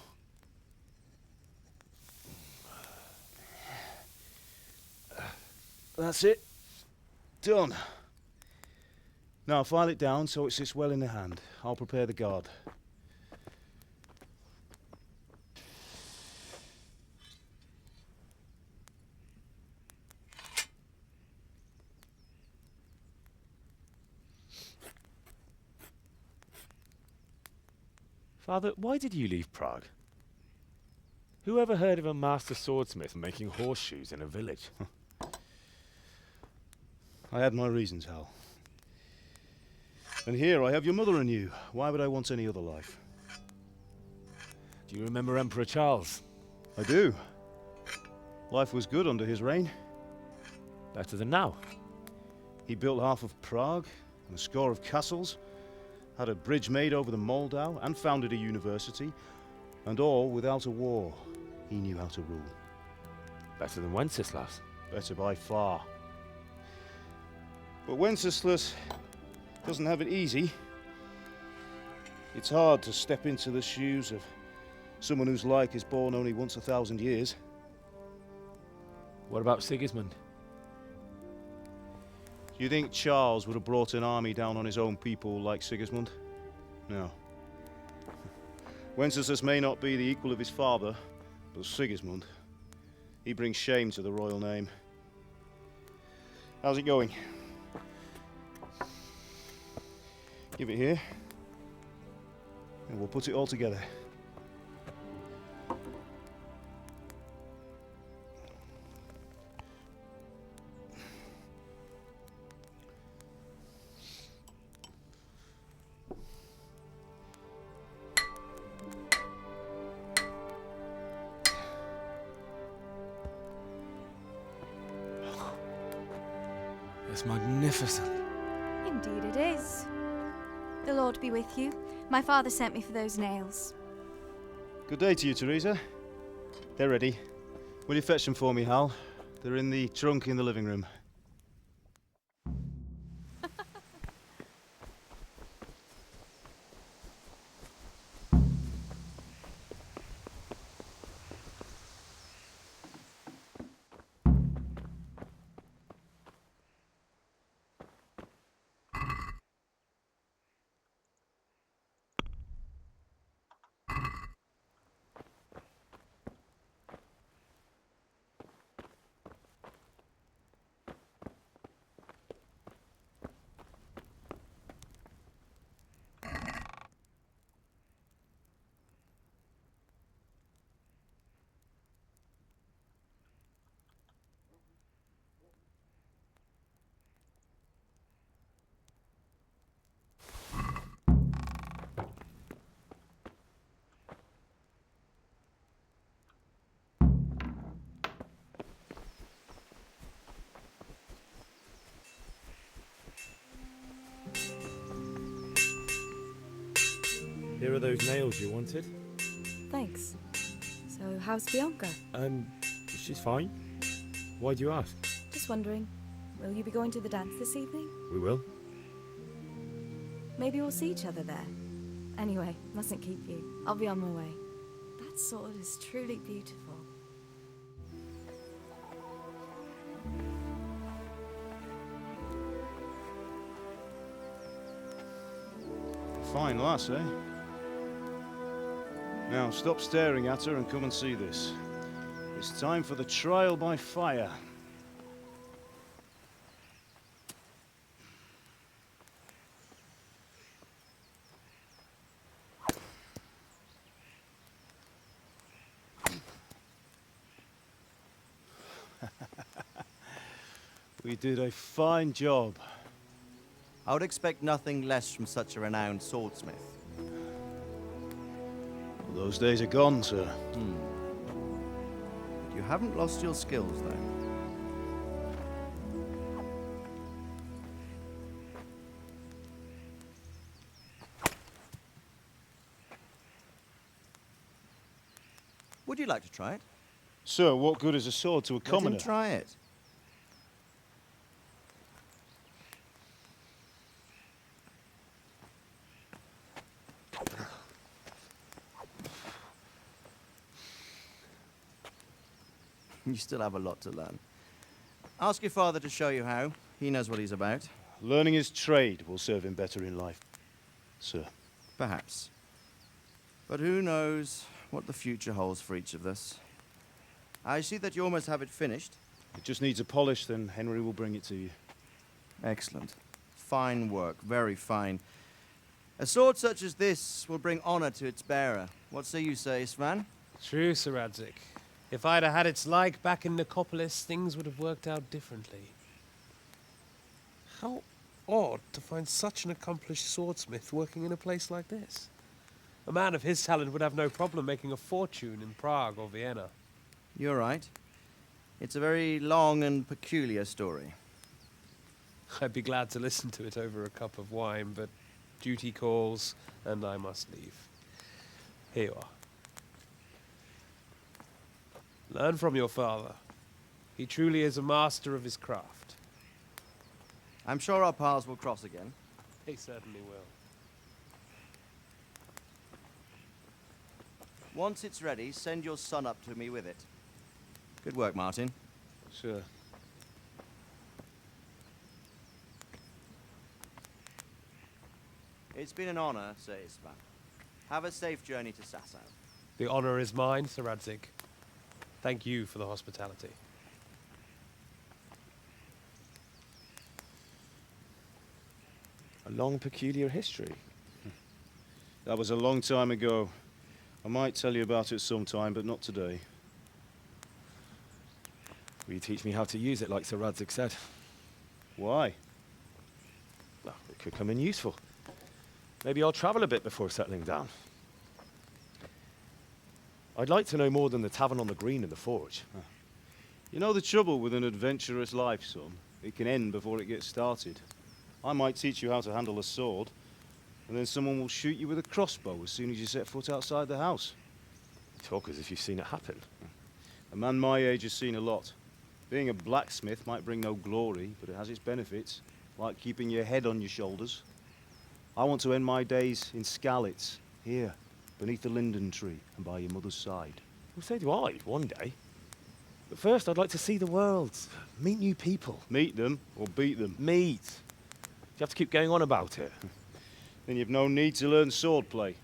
That's it. Done. Now file it down so it sits well in the hand. I'll prepare the guard. Father, why did you leave Prague? Who ever heard of a master swordsmith making horseshoes in a village? I had my reasons, Hal. And here I have your mother and you. Why would I want any other life? Do you remember Emperor Charles? I do. Life was good under his reign. Better than now. He built half of Prague and a score of castles, had a bridge made over the Moldau, and founded a university, and all without a war. He knew how to rule. Better than Wenceslas. Better by far. But Wenceslas doesn't have it easy. It's hard to step into the shoes of someone whose like is born only once 1,000 years. What about Sigismund? Do you think Charles would have brought an army down on his own people like Sigismund? No. Wenceslas may not be the equal of his father, but Sigismund, he brings shame to the royal name. How's it going? Give it here, and we'll put it all together. It's magnificent. Indeed it is. The Lord be with you. My father sent me for those nails. Good day to you, Teresa. They're ready. Will you fetch them for me, Hal? They're in the trunk in the living room. Here are those nails you wanted. Thanks. So, how's Bianca? She's fine. Why do you ask? Just wondering, will you be going to the dance this evening? We will. Maybe we'll see each other there. Anyway, mustn't keep you. I'll be on my way. That sword is truly beautiful. Fine lass, eh? Now, stop staring at her and come and see this. It's time for the trial by fire. We did a fine job. I would expect nothing less from such a renowned swordsmith. Those days are gone, sir. But you haven't lost your skills, though. Would you like to try it? Sir, what good is a sword to a commoner? Let him try it. You still have a lot to learn. Ask your father to show you how. He knows what he's about. Learning his trade will serve him better in life, sir. Perhaps. But who knows what the future holds for each of us. I see that you almost have it finished. It just needs a polish, then Henry will bring it to you. Excellent. Fine work, very fine. A sword such as this will bring honor to its bearer. What say you, Svan? True, Sir Radzik. If I'd have had its like back in Nicopolis, things would have worked out differently. How odd to find such an accomplished swordsmith working in a place like this. A man of his talent would have no problem making a fortune in Prague or Vienna. You're right. It's a very long and peculiar story. I'd be glad to listen to it over a cup of wine, but duty calls, and I must leave. Here you are. Learn from your father. He truly is a master of his craft. I'm sure our paths will cross again. They certainly will. Once it's ready, send your son up to me with it. Good work, Martin. Sure. It's been an honor, Sir Istvan. Have a safe journey to Sasau. The honor is mine, Sir Radzig. Thank you for the hospitality. A long, peculiar history. That was a long time ago. I might tell you about it sometime, but not today. Will you teach me how to use it, like Sir Radzig said? Why? Well, it could come in useful. Maybe I'll travel a bit before settling down. I'd like to know more than the tavern on the green and the forge. You know the trouble with an adventurous life, son? It can end before it gets started. I might teach you how to handle a sword, and then someone will shoot you with a crossbow as soon as you set foot outside the house. You talk as if you've seen it happen. A man my age has seen a lot. Being a blacksmith might bring no glory, but it has its benefits, like keeping your head on your shoulders. I want to end my days in Skalitz, here, beneath the linden tree and by your mother's side. Well, so do I, one day. But first, I'd like to see the world, meet new people. Meet them or beat them? Meet. You have to keep going on about it. Then you've no need to learn swordplay.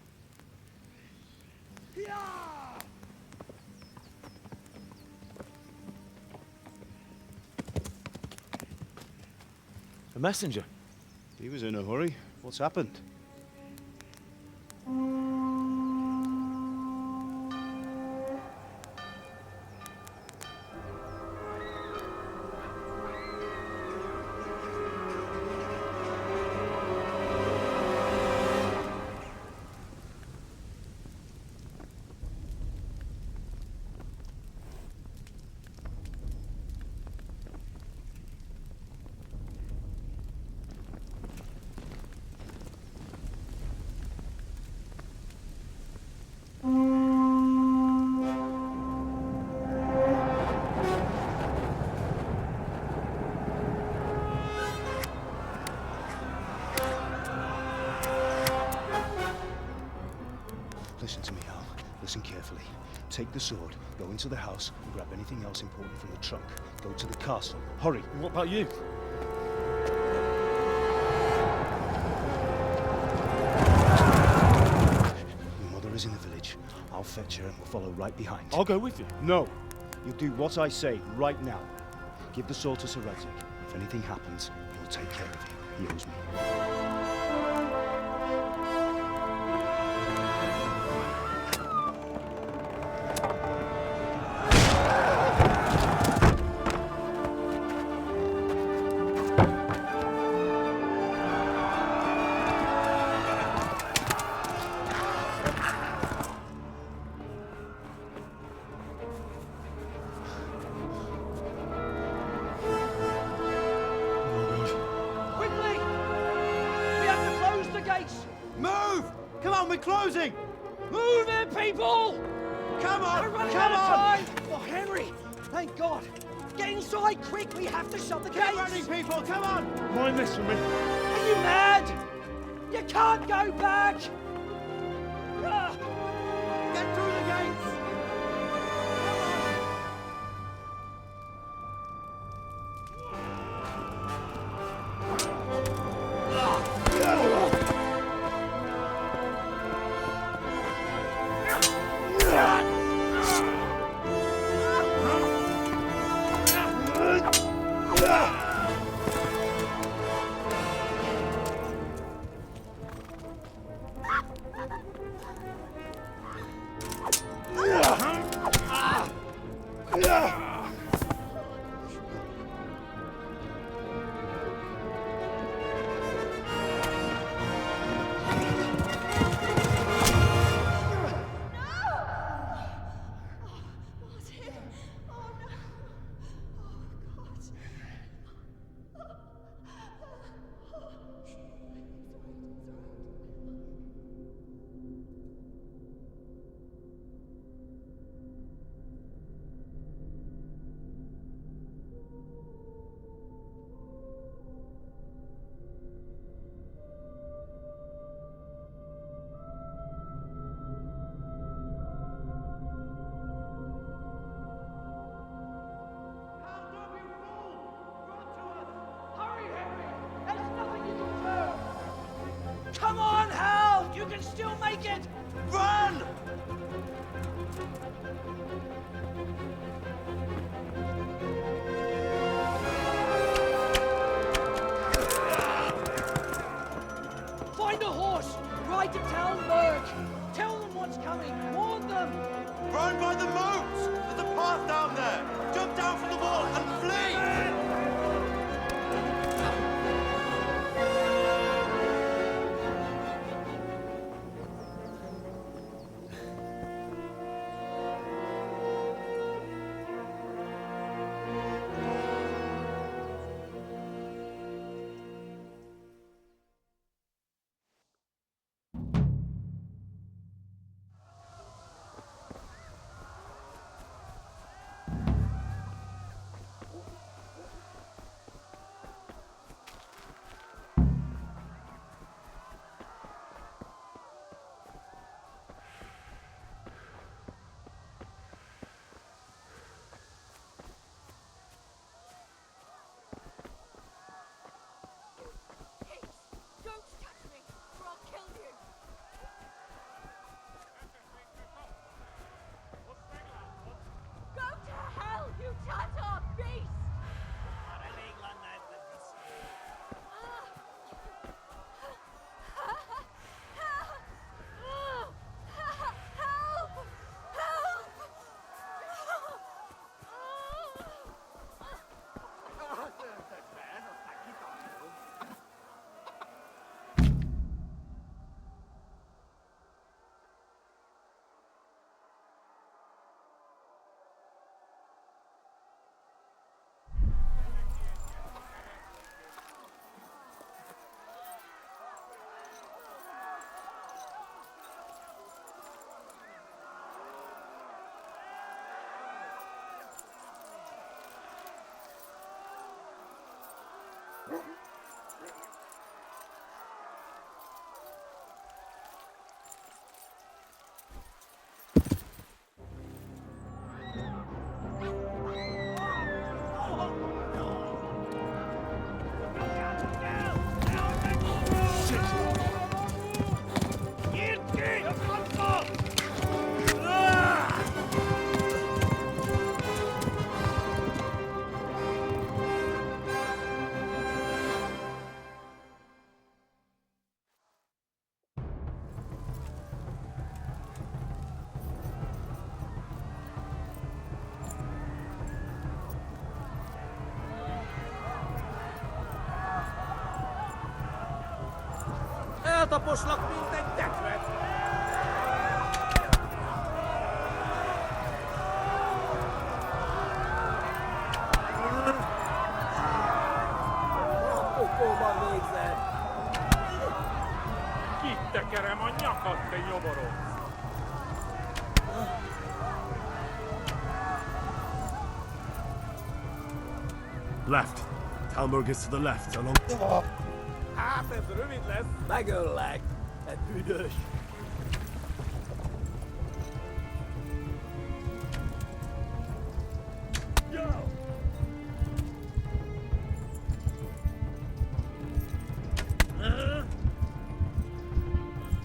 A messenger. He was in a hurry. What's happened? Listen to me, Al. Listen carefully. Take the sword, go into the house, and grab anything else important from the trunk. Go to the castle. Hurry! What about you? Your mother is in the village. I'll fetch her and we'll follow right behind. I'll go with you. No. You'll do what I say right now. Give the sword to Sir Radzig. If anything happens, he'll take care of you. He owes me. Move! Come on, we're closing! Move it, people! Come on! We're running Come out of on! time! Oh, Henry! Thank God! Get inside, quick! We have to shut the gates! Keep running, people! Come on! Mind this for me. Are you mad? You can't go back! Ah. Get through the gates! Ah! Feltaposlak minden tetvet! A pokolban végzed! Kitekerem a nyakad, te nyomorodsz! Left. Talmberg is to the left, along... Hát ez rövid lesz! Megöllek! Te büdös!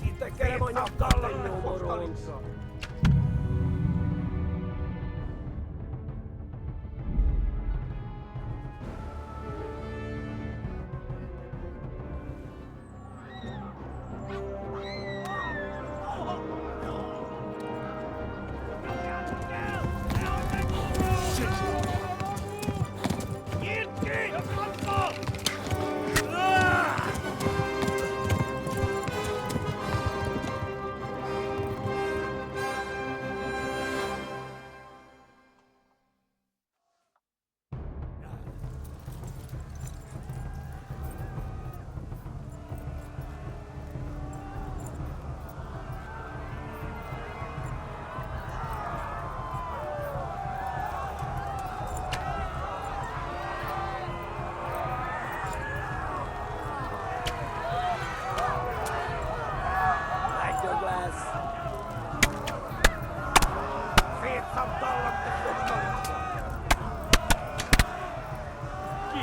Kitekerem a nyakkal, te nyomorodsz!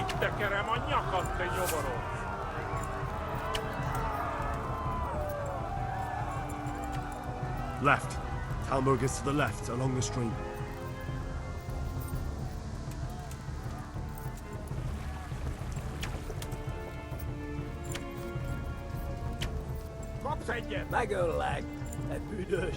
Kitekerem a nyakad, te nyomorodsz! Left. Talmberg is to the left, along the stream. Kapsz egyet! Megöllek! Te büdös!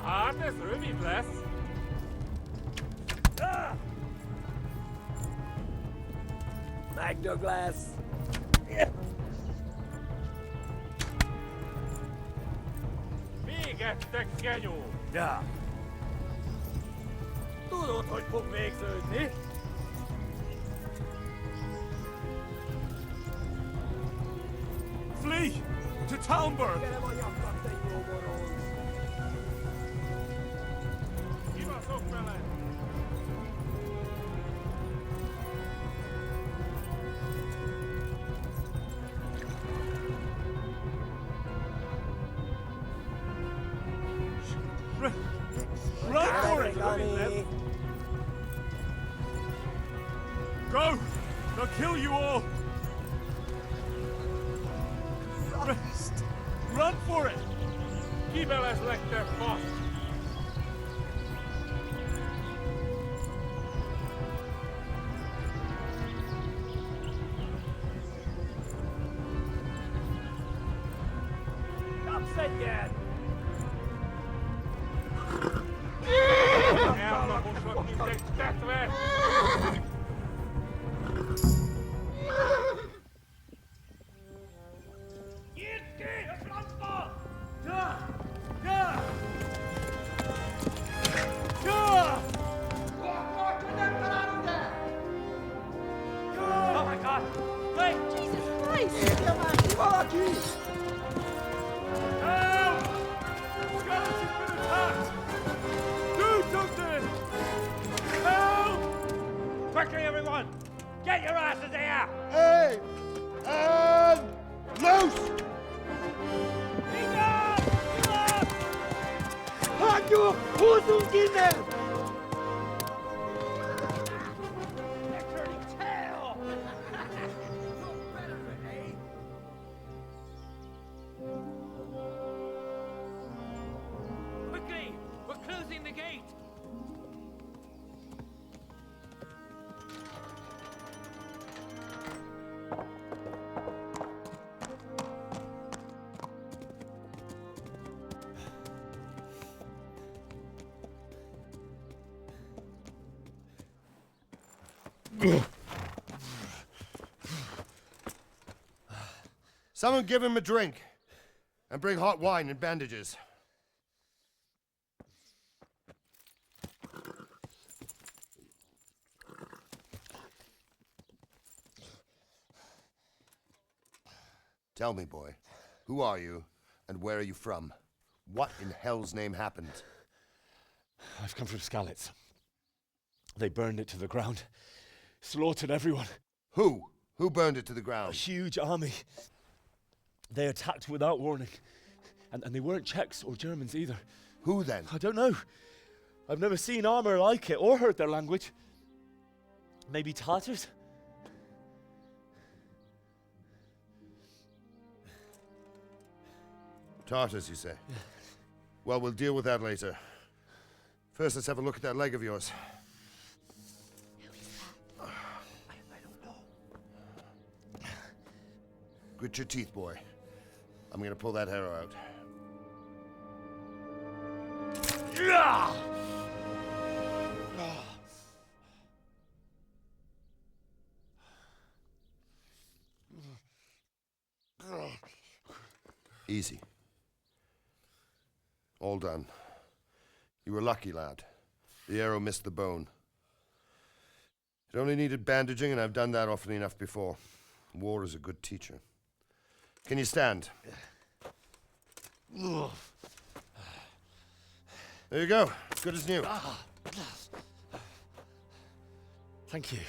Hát ez rövid lesz! Megdög lesz! Véget, te genyó! Ja. Tudod, hogy fog végződni? Flee! To Talmberg! Kérem a nyakkad, te nyomorodsz! Kibaszok vele! Run for it! Go! They'll kill you all! Rest! Run for it! Kibelezlek, te fasz! Kapsz egyet! Eltaposlak, mint egy tetvet! Nyitd ki a francba! Ja! Ja! Ja! Nem találunk el! Ja! Oh my God! Wait! Jesus Christ! Érje már ki valaki! Help! Scottish has been attacked! Do something! Help! Quickly, everyone! Get your asses here! Hey! And loose! Hagyjuk! Húzzunk innen! Quickly! We're closing the gate! Someone give him a drink. And bring hot wine and bandages. Tell me, boy, who are you and where are you from? What in hell's name happened? I've come from Skalitz. They burned it to the ground. Slaughtered everyone. Who? Who burned it to the ground? A huge army. They attacked without warning. And they weren't Czechs or Germans either. Who then? I don't know. I've never seen armor like it or heard their language. Maybe Tatars? Tartars, you say? Yeah. Well, we'll deal with that later. First, let's have a look at that leg of yours. I don't know. Grit your teeth, boy. I'm gonna pull that arrow out. Easy. All done. You were lucky, lad. The arrow missed the bone. It only needed bandaging, and I've done that often enough before. War is a good teacher. Can you stand? There you go. Good as new. Thank you.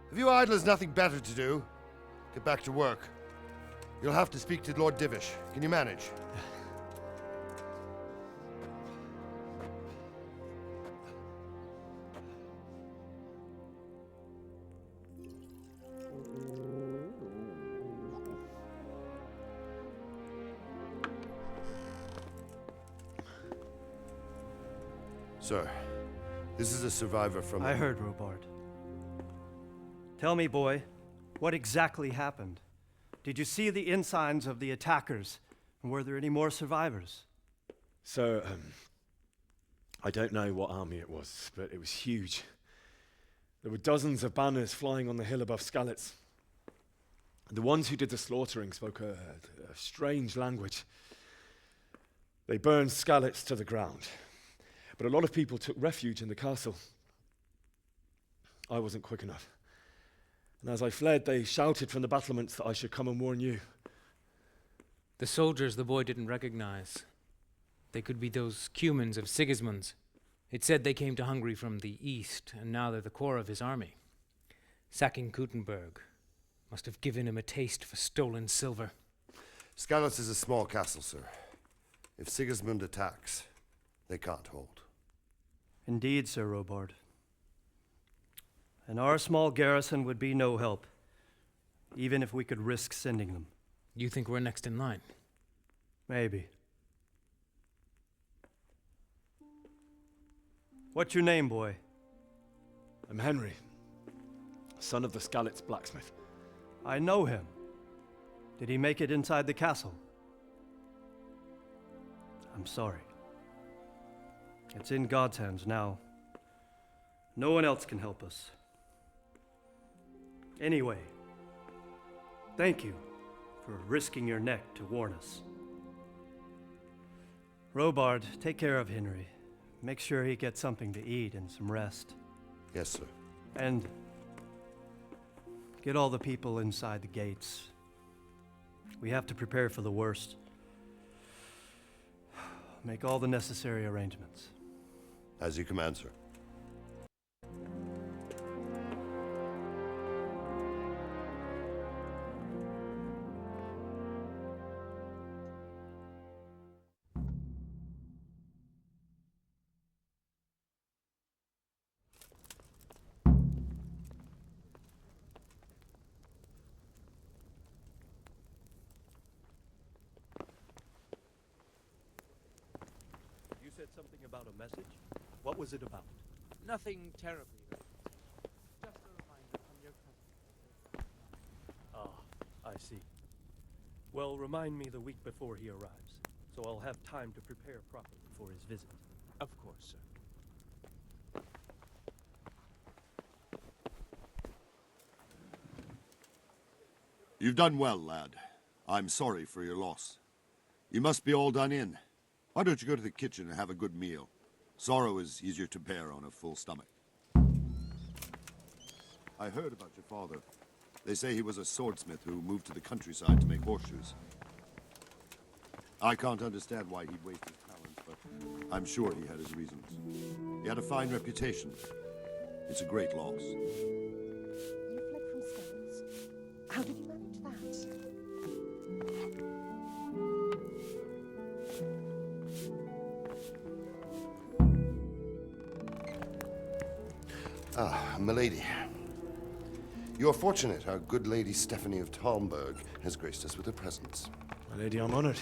Have you idlers nothing better to do? Get back to work. You'll have to speak to Lord Divish. Can you manage? Sir, this is a survivor from... I heard, Robard. Tell me, boy, what exactly happened? Did you see the ensigns of the attackers? And were there any more survivors? So, I don't know what army it was, but it was huge. There were dozens of banners flying on the hill above Skalitz. The ones who did the slaughtering spoke a strange language. They burned Skalitz to the ground, but a lot of people took refuge in the castle. I wasn't quick enough. And as I fled, they shouted from the battlements that I should come and warn you. The soldiers the boy didn't recognize. They could be those Cumans of Sigismund's. It said they came to Hungary from the east, and now they're the core of his army. Sacking Gutenberg must have given him a taste for stolen silver. Skalitz is a small castle, sir. If Sigismund attacks, they can't hold. Indeed, Sir Robard. And our small garrison would be no help, even if we could risk sending them. You think we're next in line? Maybe. What's your name, boy? I'm Henry, son of the Skalitz blacksmith. I know him. Did he make it inside the castle? I'm sorry. It's in God's hands now. No one else can help us. Anyway, thank you for risking your neck to warn us. Robard, take care of Henry. Make sure he gets something to eat and some rest. Yes, sir. And get all the people inside the gates. We have to prepare for the worst. Make all the necessary arrangements. As you command, sir. You said something about a message. What was it about? Nothing terribly. Just a reminder from your cousin. Ah, I see. Well, remind me the week before he arrives, so I'll have time to prepare properly for his visit. Of course, sir. You've done well, lad. I'm sorry for your loss. You must be all done in. Why don't you go to the kitchen and have a good meal? Sorrow is easier to bear on a full stomach. I heard about your father. They say he was a swordsmith who moved to the countryside to make horseshoes. I can't understand why he'd waste his talent, but I'm sure he had his reasons. He had a fine reputation. It's a great loss. You fled from Scots. How did you manage that? Ah, milady. You're fortunate our good Lady Stephanie of Talmberg has graced us with her presence. My lady, I'm honored.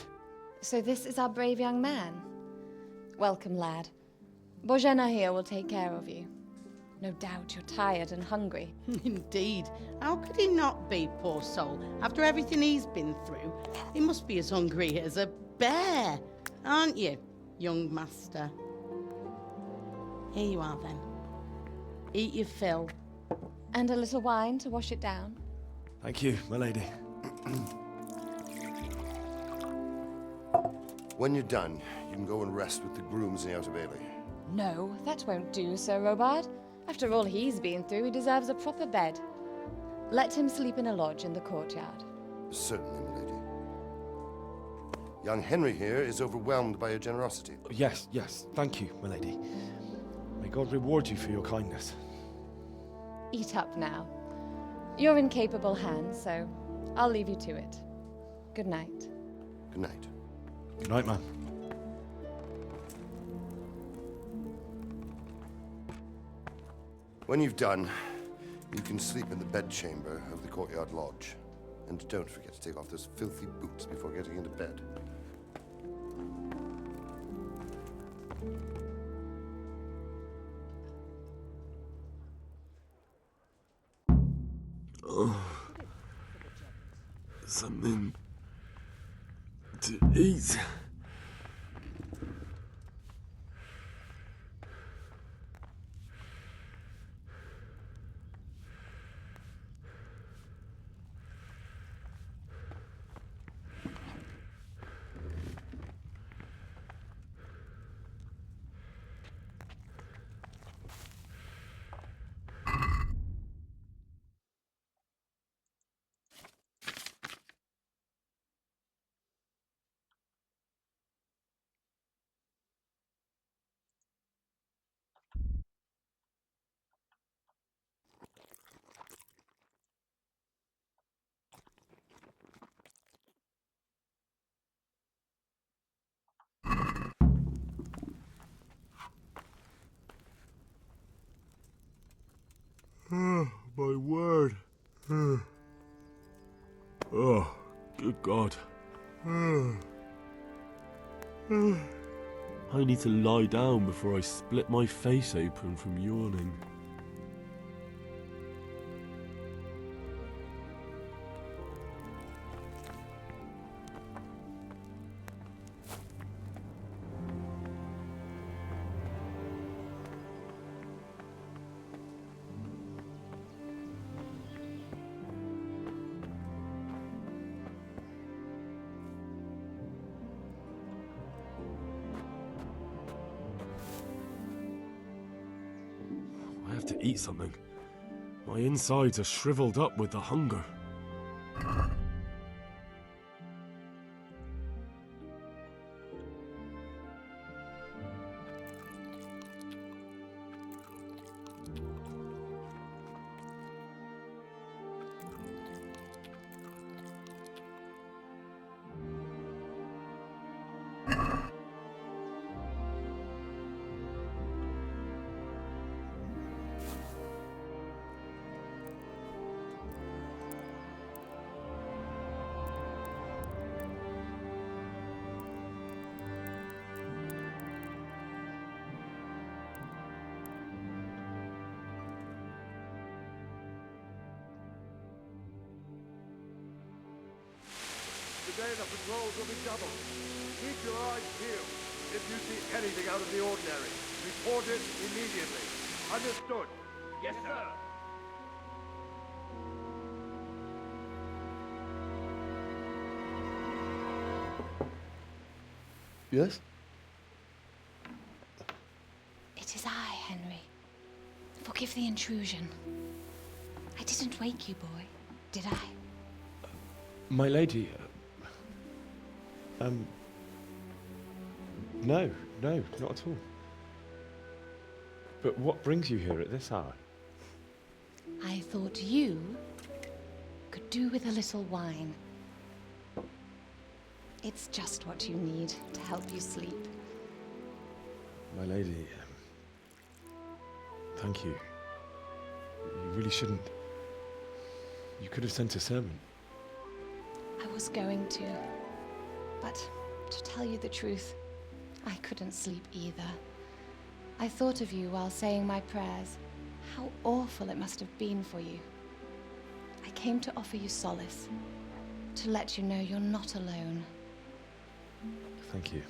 So this is our brave young man. Welcome, lad. Bojena here will take care of you. No doubt you're tired and hungry. Indeed. How could he not be, poor soul? After everything he's been through, he must be as hungry as a bear, aren't you, young master? Here you are, then. Eat your fill. And a little wine to wash it down. Thank you, my lady. When you're done, you can go and rest with the grooms in the Outer Bailey. No, that won't do, Sir Robard. After all he's been through, he deserves a proper bed. Let him sleep in a lodge in the courtyard. Certainly, milady. Young Henry here is overwhelmed by your generosity. Yes, yes. Thank you, my lady. May God reward you for your kindness. Eat up now. You're in capable hands, so I'll leave you to it. Good night. Good night. Good night, man. When you've done, you can sleep in the bedchamber of the courtyard lodge. And don't forget to take off those filthy boots before getting into bed. Oh, something to eat. Oh, my word. Oh, good God. I need to lie down before I split my face open from yawning. I have to eat something. My insides are shriveled up with the hunger. Today the patrols will be doubled. Keep your eyes peeled. If you see anything out of the ordinary, report it immediately. Understood? Yes, sir. Yes? It is I, Henry. Forgive the intrusion. I didn't wake you, boy, did I? My lady, no, not at all. But what brings you here at this hour? I thought you could do with a little wine. It's just what you need to help you sleep. My lady, thank you. You really shouldn't. You could have sent a servant. I was going to, but to tell you the truth, I couldn't sleep either. I thought of you while saying my prayers. How awful it must have been for you. I came to offer you solace, to let you know you're not alone. Thank you.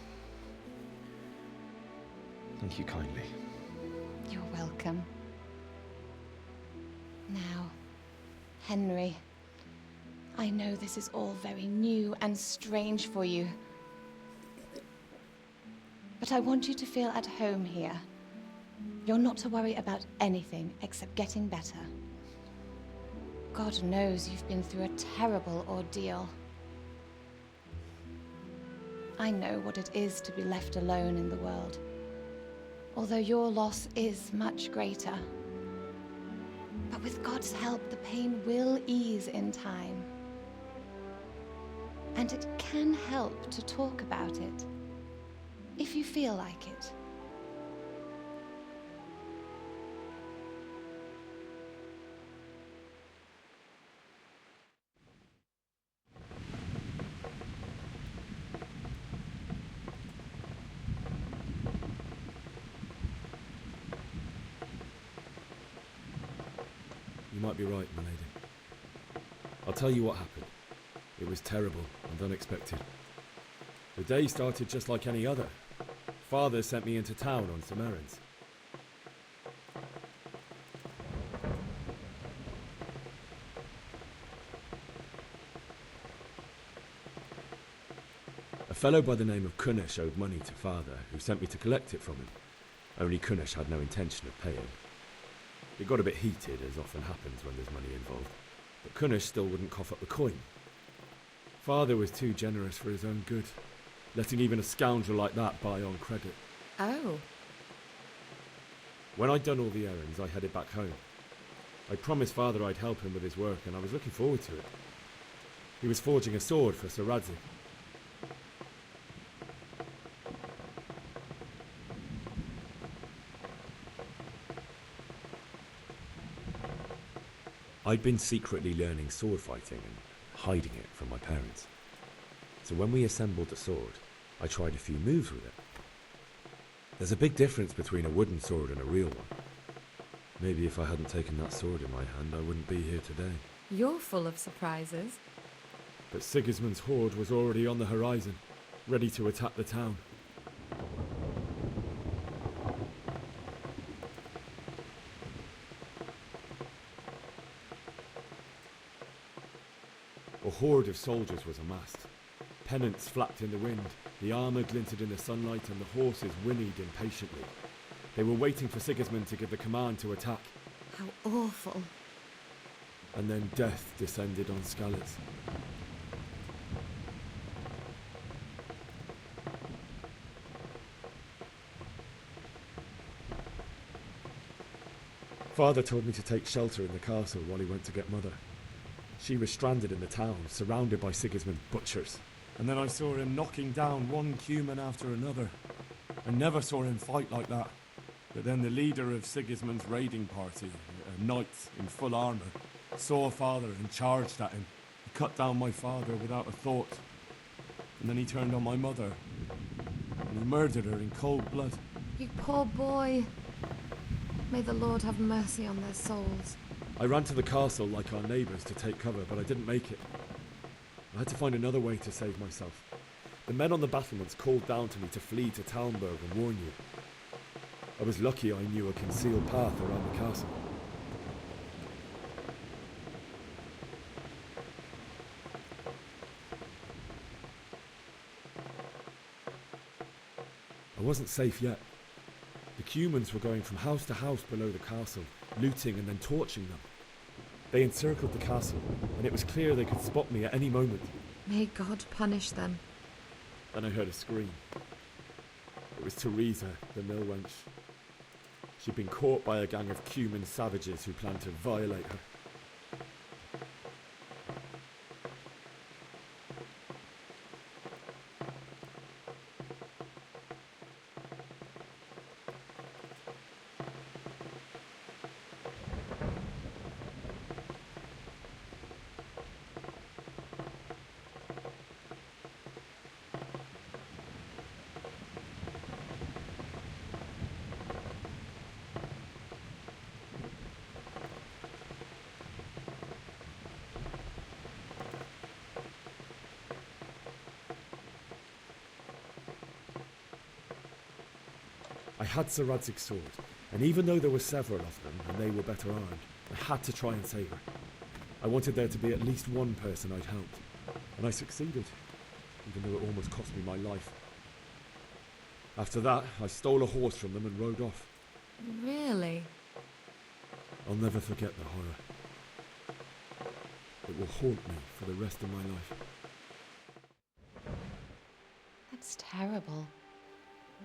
Thank you kindly. You're welcome. Now, Henry, I know this is all very new and strange for you, but I want you to feel at home here. You're not to worry about anything except getting better. God knows you've been through a terrible ordeal. I know what it is to be left alone in the world, although your loss is much greater. But with God's help, the pain will ease in time. And it can help to talk about it, if you feel like it. You might be right, my lady. I'll tell you what happened. It was terrible and unexpected. The day started just like any other. Father sent me into town on some errands. A fellow by the name of Kunnish owed money to Father, who sent me to collect it from him. Only Kunnish had no intention of paying. It got a bit heated, as often happens when there's money involved, but Kunnish still wouldn't cough up the coin. Father was too generous for his own good, letting even a scoundrel like that buy on credit. Oh. When I'd done all the errands, I headed back home. I promised Father I'd help him with his work, and I was looking forward to it. He was forging a sword for Sir Radzik. I'd been secretly learning sword fighting and hiding it from my parents. So when we assembled the sword, I tried a few moves with it. There's a big difference between a wooden sword and a real one. Maybe if I hadn't taken that sword in my hand, I wouldn't be here today. You're full of surprises. But Sigismund's horde was already on the horizon, ready to attack the town. A horde of soldiers was amassed. Pennants flapped in the wind, the armour glinted in the sunlight, and the horses whinnied impatiently. They were waiting for Sigismund to give the command to attack. How awful. And then death descended on Skalitz. Father told me to take shelter in the castle while he went to get Mother. She was stranded in the town, surrounded by Sigismund's butchers. And then I saw him knocking down one Cuman after another. I never saw him fight like that. But then the leader of Sigismund's raiding party, a knight in full armour, saw Father and charged at him. He cut down my father without a thought. And then he turned on my mother. And he murdered her in cold blood. You poor boy. May the Lord have mercy on their souls. I ran to the castle like our neighbours to take cover, but I didn't make it. I had to find another way to save myself. The men on the battlements called down to me to flee to Talmberg and warn you. I was lucky I knew a concealed path around the castle. wasn't safe yet. The Cumans were going from house to house below the castle, looting and then torching them. They encircled the castle, and it was clear they could spot me at any moment. May God punish them. Then I heard a scream. It was Teresa, the mill wench. She'd been caught by a gang of Cuman savages who planned to violate her. I had Sir Radzig's sword, and even though there were several of them, and they were better armed, I had to try and save her. I wanted there to be at least one person I'd helped, and I succeeded, even though it almost cost me my life. After that, I stole a horse from them and rode off. Really? I'll never forget the horror. It will haunt me for the rest of my life. That's terrible.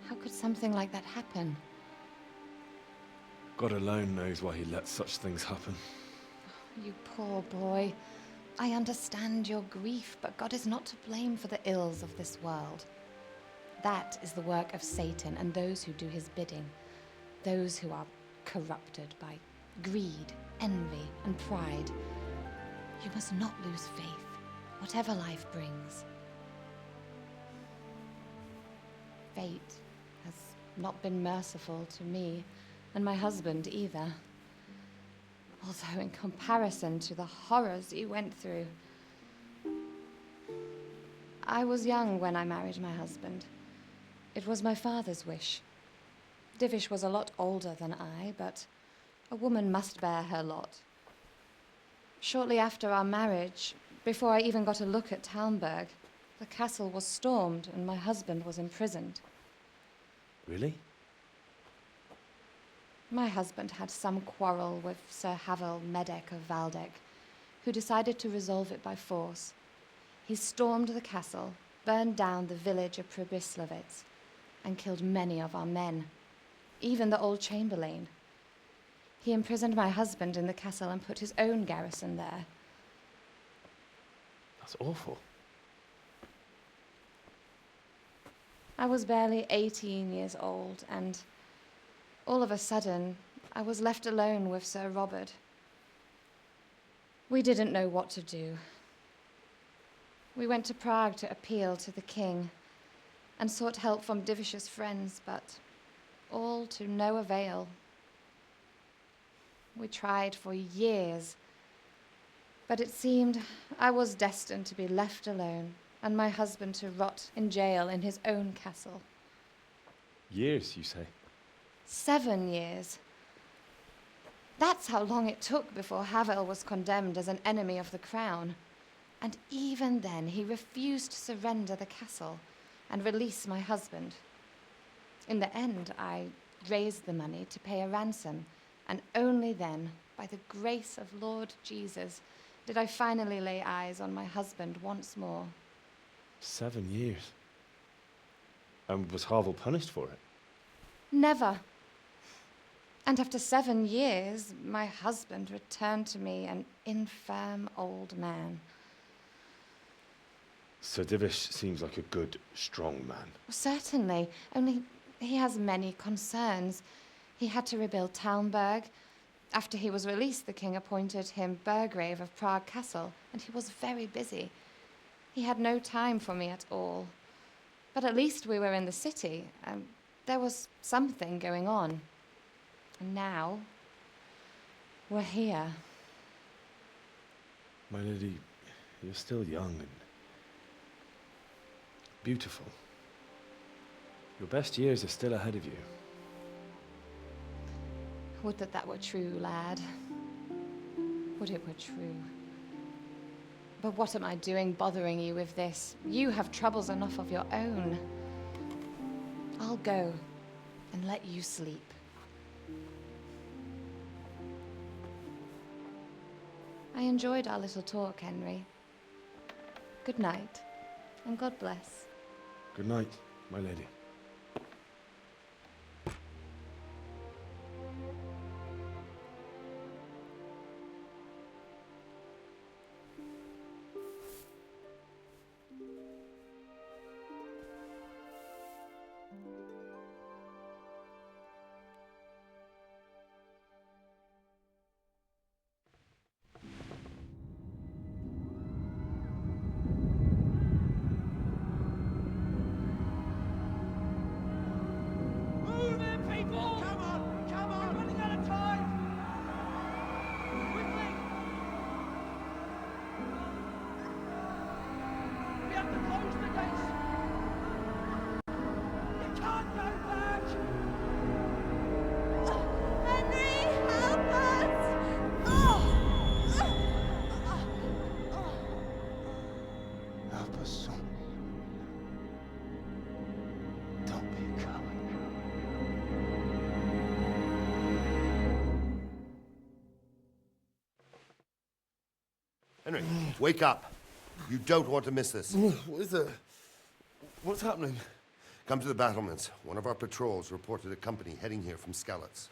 How could something like that happen? God alone knows why he lets such things happen. You poor boy. I understand your grief, but God is not to blame for the ills of this world. That is the work of Satan and those who do his bidding. Those who are corrupted by greed, envy, and pride. You must not lose faith, whatever life brings. Fate has not been merciful to me, and my husband either. Although in comparison to the horrors you went through. I was young when I married my husband. It was my father's wish. Divish was a lot older than I, but a woman must bear her lot. Shortly after our marriage, before I even got a look at Talmberg, the castle was stormed and my husband was imprisoned. Really? My husband had some quarrel with Sir Havel Medek of Valdek, who decided to resolve it by force. He stormed the castle, burned down the village of Pribyslavitz, and killed many of our men, even the old chamberlain. He imprisoned my husband in the castle and put his own garrison there. That's awful. I was barely 18 years old, and all of a sudden, I was left alone with Sir Robert. We didn't know what to do. We went to Prague to appeal to the king and sought help from Divish's friends, but all to no avail. We tried for years, but it seemed I was destined to be left alone and my husband to rot in jail in his own castle. Years, you say? 7 years. That's how long it took before Havel was condemned as an enemy of the crown. And even then, he refused to surrender the castle and release my husband. In the end, I raised the money to pay a ransom, and only then, by the grace of Lord Jesus, did I finally lay eyes on my husband once more. 7 years? And was Havel punished for it? Never. And after 7 years, my husband returned to me an infirm old man. Sir Divish seems like a good, strong man. Certainly, only he has many concerns. He had to rebuild Talmberg. After he was released, the king appointed him Burgrave of Prague Castle, and he was very busy. He had no time for me at all. But at least we were in the city, and there was something going on. And now, we're here. My lady, you're still young and beautiful. Your best years are still ahead of you. Would that that were true, lad. Would it were true. But what am I doing bothering you with this? You have troubles enough of your own. I'll I'll go and let you sleep. I enjoyed our little talk, Henry. Good night, and God bless. Good night, my lady. Help us, son. Don't be a coward. Henry, wake up. You don't want to miss this. What is it? What's happening? Come to the battlements. One of our patrols reported a company heading here from Skalitz.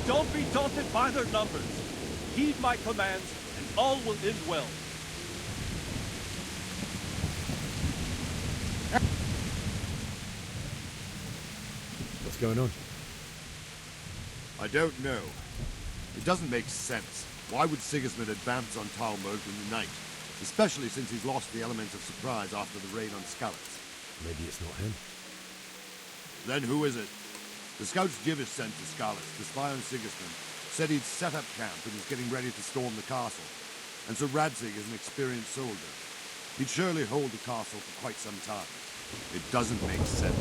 Don't be daunted by their numbers. Heed my commands, and all will end well. What's going on? I don't know. It doesn't make sense. Why would Sigismund advance on Talmberg in the night? Especially since he's lost the element of surprise after the raid on Skalitz. Maybe it's not him. Then who is it? The scouts Jivish sent to Skalitz to spy on Sigismund said he'd set up camp and was getting ready to storm the castle. And so Radzig is an experienced soldier. He'd surely hold the castle for quite some time. It doesn't make sense.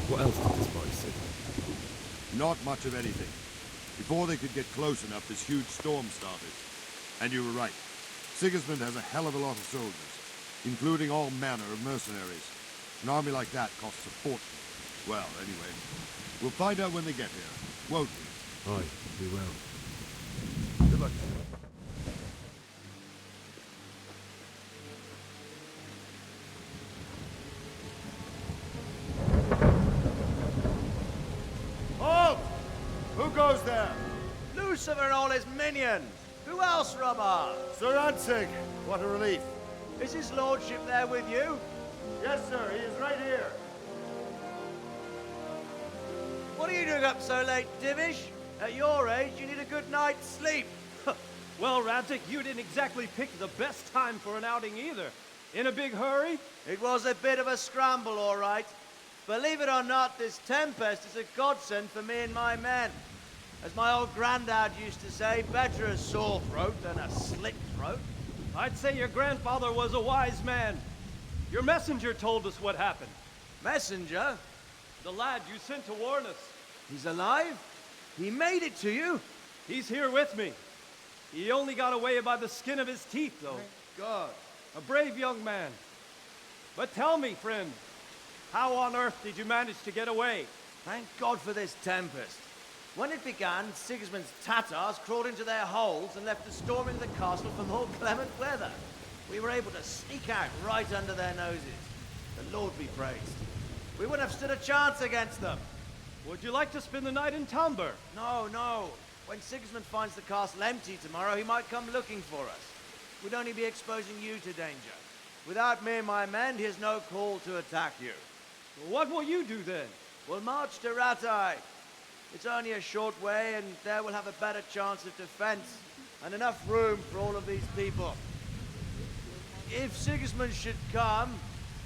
What else did the spies say? Not much of anything. Before they could get close enough, this huge storm started. And you were right. Sigismund has a hell of a lot of soldiers, including all manner of mercenaries. An army like that costs a fortune. Well, anyway, we'll find out when they get here, won't we? Aye, we will. Good luck. Halt! Who goes there? Lucifer and all his minions. Who else, Robert? Sir Ansig. What a relief. Is his lordship there with you? Yes, sir. He is right here. What are you doing up so late, Divish? At your age, you need a good night's sleep. Well, Radzig, you didn't exactly pick the best time for an outing either. In a big hurry? It was a bit of a scramble, all right. Believe it or not, this tempest is a godsend for me and my men. As my old granddad used to say, better a sore throat than a slit throat. I'd say your grandfather was a wise man. Your messenger told us what happened. Messenger? The lad you sent to warn us. He's alive? He made it to you? He's here with me. He only got away by the skin of his teeth, though. Thank God. A brave young man. But tell me, friend, how on earth did you manage to get away? Thank God for this tempest. When it began, Sigismund's Tatars crawled into their holes and left us storming the castle for more clement weather. We were able to sneak out right under their noses. The Lord be praised. We wouldn't have stood a chance against them. Would you like to spend the night in Talmberg? No, no. When Sigismund finds the castle empty tomorrow, he might come looking for us. We'd only be exposing you to danger. Without me and my men, he has no call to attack you. Well, what will you do then? We'll march to Ratai. It's only a short way, and there we'll have a better chance of defense and enough room for all of these people. If Sigismund should come,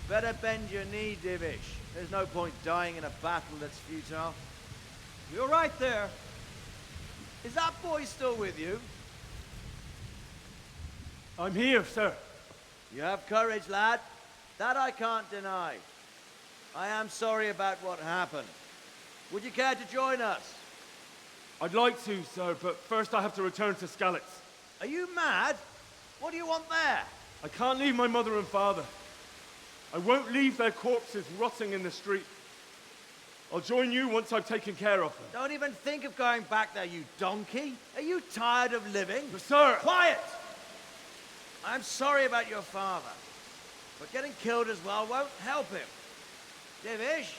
better bend your knee, Divish. There's no point dying in a battle that's futile. You're right there. Is that boy still with you? I'm here, sir. You have courage, lad. That I can't deny. I am sorry about what happened. Would you care to join us? I'd like to, sir, but first I have to return to Skalitz. Are you mad? What do you want there? I can't leave my mother and father. I won't leave their corpses rotting in the street. I'll join you once I've taken care of them. Don't even think of going back there, you donkey. Are you tired of living? But sir! Quiet! I'm sorry about your father, but getting killed as well won't help him. Divish,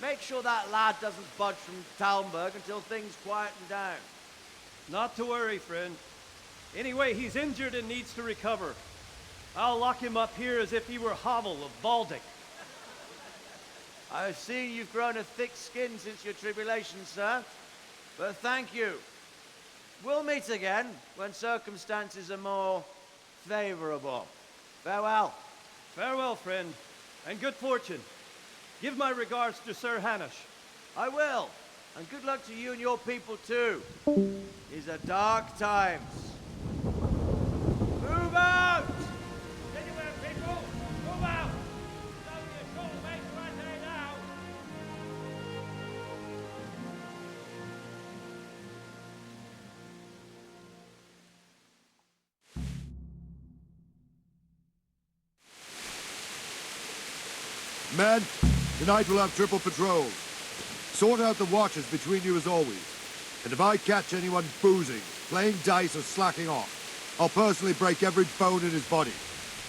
make sure that lad doesn't budge from Talmberg until things quieten down. Not to worry, friend. Anyway, he's injured and needs to recover. I'll lock him up here as if he were Havel of Baldic. I've seen you've grown a thick skin since your tribulation, sir. But thank you. We'll meet again when circumstances are more favorable. Farewell. Farewell, friend, and good fortune. Give my regards to Sir Hanush. I will. And good luck to you and your people, too. These are dark times. Move out! Anywhere, people! Move out! It's only a short way to Rattay now! Men, tonight we'll have triple patrols. Sort out the watches between you as always. And if I catch anyone boozing, playing dice or slacking off, I'll personally break every bone in his body.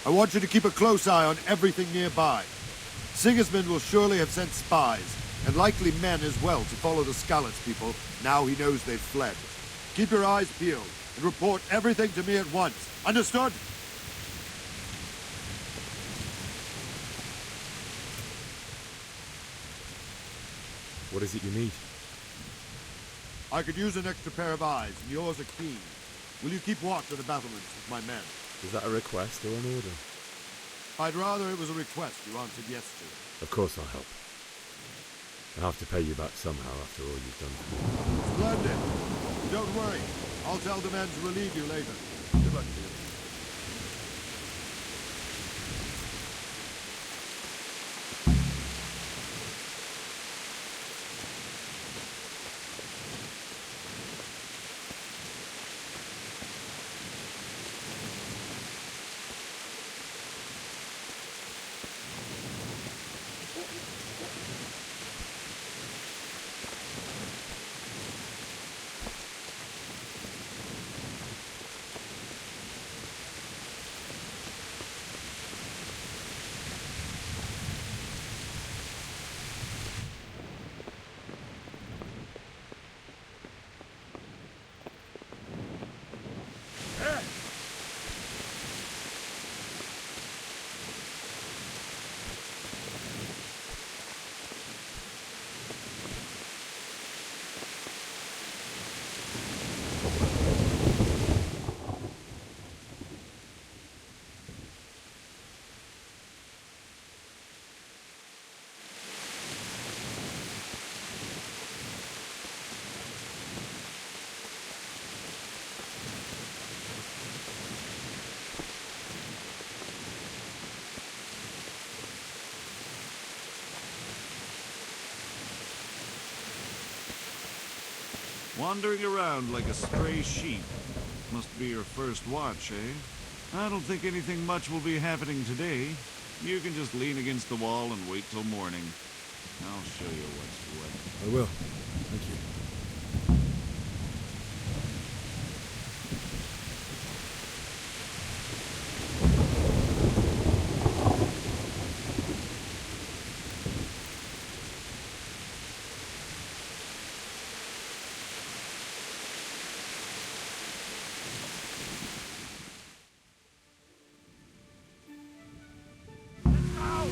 I want you to keep a close eye on everything nearby. Sigismund will surely have sent spies, and likely men as well, to follow the Skalitz people now he knows they've fled. Keep your eyes peeled, and report everything to me at once. Understood? What is it you need? I could use an extra pair of eyes, and yours are keen. Will you keep watch of the battlements with my men? Is that a request or an order? I'd rather it was a request you answered yes to. Of course I'll help. I'll have to pay you back somehow after all you've done for me. Splendid. Don't worry. I'll tell the men to relieve you later. Good luck to you. Wandering around like a stray sheep. Must be your first watch, eh? I don't think anything much will be happening today. You can just lean against the wall and wait till morning. I'll show you what's what. I will. Thank you.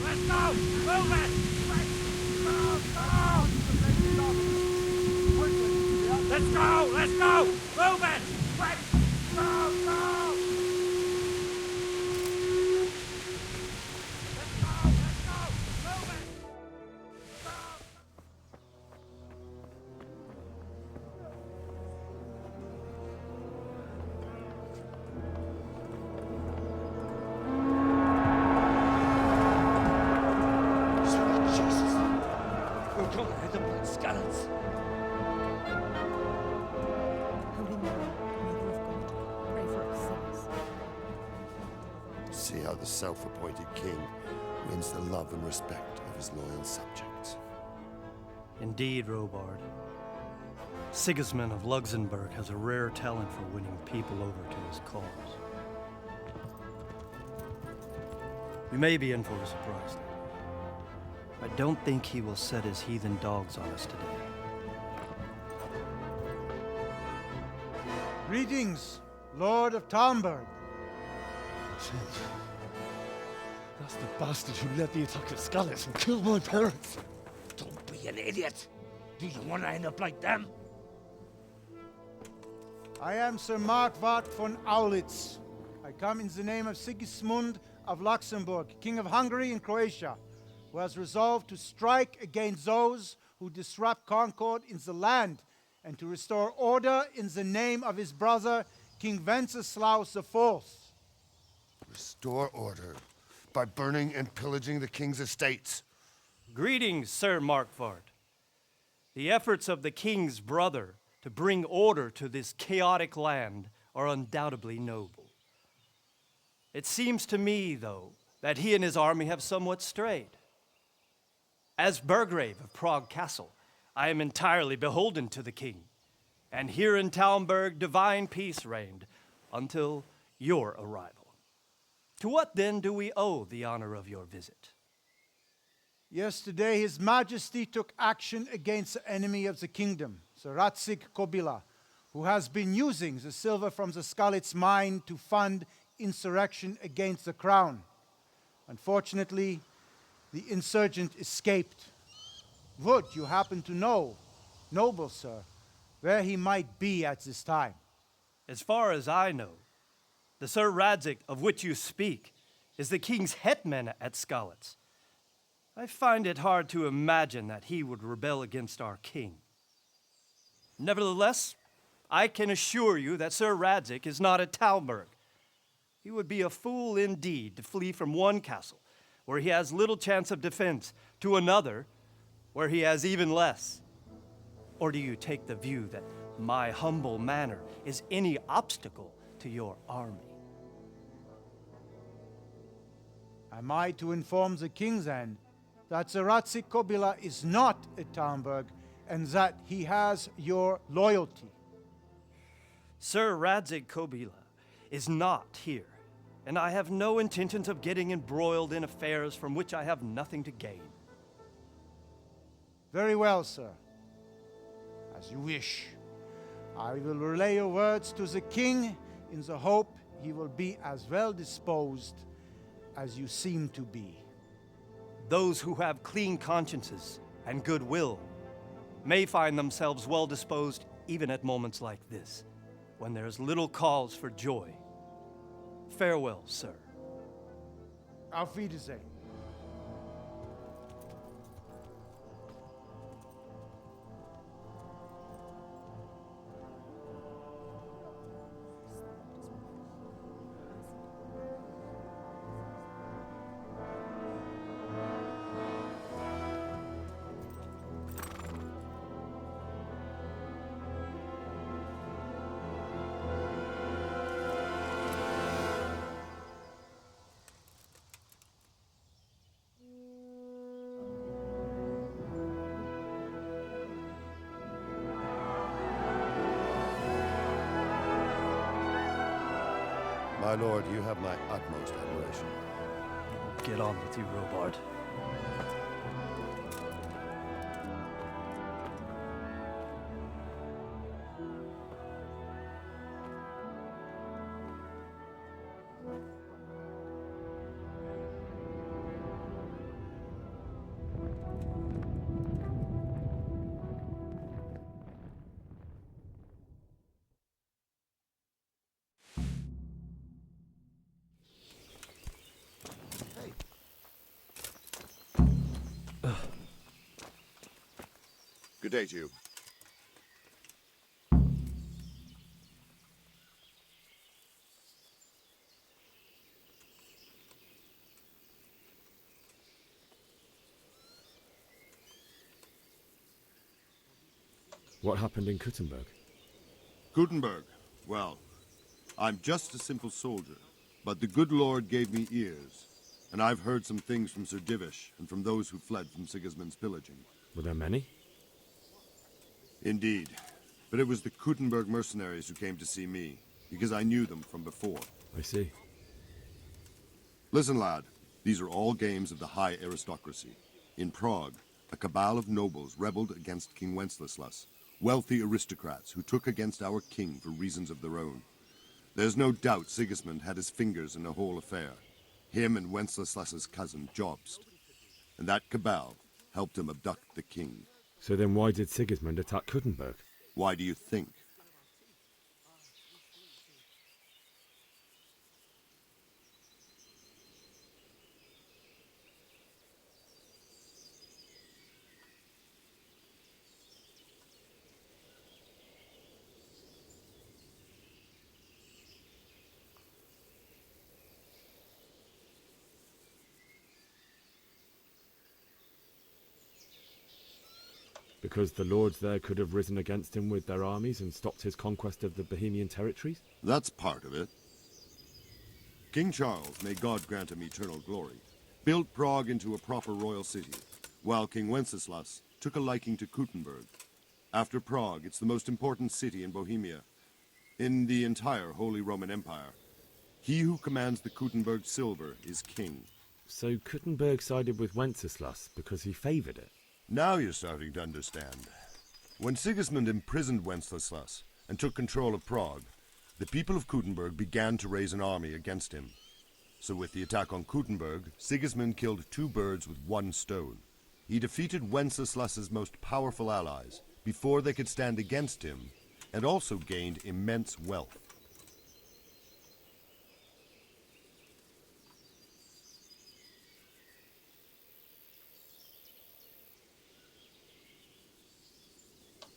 Let's go! Move it! Let's go! Let's go! Move it! Quick! Go! Go! See how the self-appointed king wins the love and respect of his loyal subjects. Indeed, Robard. Sigismund of Luxembourg has a rare talent for winning people over to his cause. You may be in for a surprise, though. I don't think he will set his heathen dogs on us today. Greetings, Lord of Talmberg. That's the bastard who led the attack at Skalitz and killed my parents. Don't be an idiot. Do you want to end up like them? I am Sir Markwart von Aulitz. I come in the name of Sigismund of Luxembourg, King of Hungary and Croatia, who has resolved to strike against those who disrupt concord in the land and to restore order in the name of his brother, King Wenceslaus IV. Restore order by burning and pillaging the king's estates. Greetings, Sir Markwart. The efforts of the king's brother to bring order to this chaotic land are undoubtedly noble. It seems to me, though, that he and his army have somewhat strayed. As Burgrave of Prague Castle, I am entirely beholden to the king, and here in Talmberg divine peace reigned until your arrival. To what then do we owe the honor of your visit? Yesterday, His Majesty took action against the enemy of the kingdom, the Ratsig Kobila, who has been using the silver from the Skalitz mine to fund insurrection against the crown. Unfortunately, the insurgent escaped. Would you happen to know, noble sir, where he might be at this time? As far as I know, the Sir Radzik of which you speak is the king's hetman at Skalitz. I find it hard to imagine that he would rebel against our king. Nevertheless, I can assure you that Sir Radzik is not at Talmberg. He would be a fool indeed to flee from one castle, where he has little chance of defense, to another, where he has even less. Or do you take the view that my humble manner is any obstacle to your army? Am I to inform the king then that the Ratsik Kobila is not at Talmberg and that he has your loyalty? Sir Radzik Kobila is not here, and I have no intentions of getting embroiled in affairs from which I have nothing to gain. Very well, sir. As you wish. I will relay your words to the king in the hope he will be as well disposed as you seem to be. Those who have clean consciences and goodwill may find themselves well disposed even at moments like this, when there is little cause for joy. Farewell, sir. Auf Wiedersehen. My lord, you have my utmost admiration. Get on with you, Robard. Good day to you. What happened in Kuttenberg? Gutenberg. Well, I'm just a simple soldier, but the good Lord gave me ears, and I've heard some things from Sir Divish and from those who fled from Sigismund's pillaging. Were there many? Indeed. But it was the Kuttenberg mercenaries who came to see me, because I knew them from before. I see. Listen, lad. These are all games of the high aristocracy. In Prague, a cabal of nobles rebelled against King Wenceslas, wealthy aristocrats who took against our king for reasons of their own. There's no doubt Sigismund had his fingers in the whole affair. Him and Wenceslas's cousin, Jobst. And that cabal helped him abduct the king. So then why did Sigismund attack Kuttenberg? Why do you think? Because the lords there could have risen against him with their armies and stopped his conquest of the Bohemian territories? That's part of it. King Charles, may God grant him eternal glory, built Prague into a proper royal city, while King Wenceslas took a liking to Kuttenberg. After Prague, it's the most important city in Bohemia, in the entire Holy Roman Empire. He who commands the Kuttenberg silver is king. So Kuttenberg sided with Wenceslas because he favoured it? Now you're starting to understand. When Sigismund imprisoned Wenceslas and took control of Prague, the people of Kuttenberg began to raise an army against him. So with the attack on Kuttenberg, Sigismund killed 2 birds with 1 stone. He defeated Wenceslas's most powerful allies before they could stand against him, and also gained immense wealth.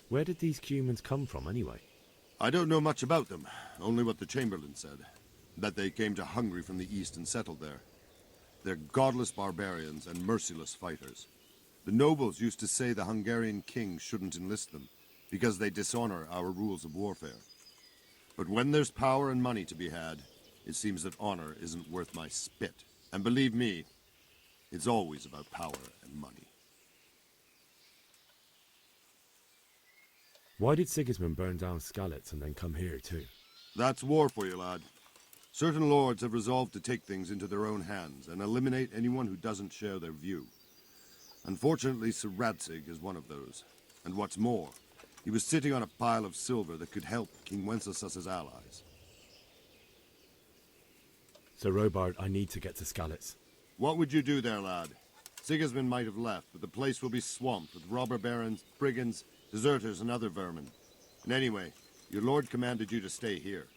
Where did these Cumans come from, anyway? I don't know much about them, only what the Chamberlain said. That they came to Hungary from the east and settled there. They're godless barbarians and merciless fighters. The nobles used to say the Hungarian king shouldn't enlist them, because they dishonor our rules of warfare. But when there's power and money to be had, it seems that honor isn't worth my spit. And believe me, it's always about power and money. Why did Sigismund burn down Skalitz and then come here too? That's war for you, lad. Certain lords have resolved to take things into their own hands and eliminate anyone who doesn't share their view. Unfortunately, Sir Radzig is one of those. And what's more, he was sitting on a pile of silver that could help King Wenceslas's allies. Sir Robard, I need to get to Skalitz. What would you do there, lad? Sigismund might have left, but the place will be swamped with robber barons, brigands, deserters, and other vermin. And anyway, your lord commanded you to stay here.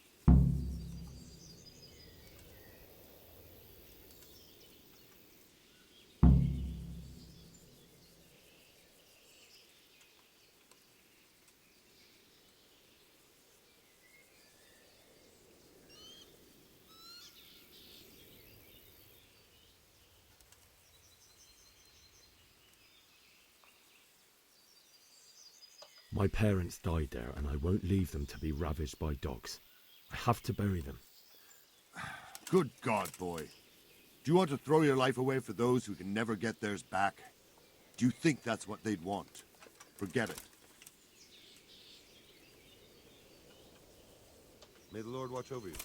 My parents died there, and I won't leave them to be ravaged by dogs. I have to bury them. Good God, boy. Do you want to throw your life away for those who can never get theirs back? Do you think that's what they'd want? Forget it. May the Lord watch over you.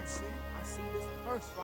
I see this first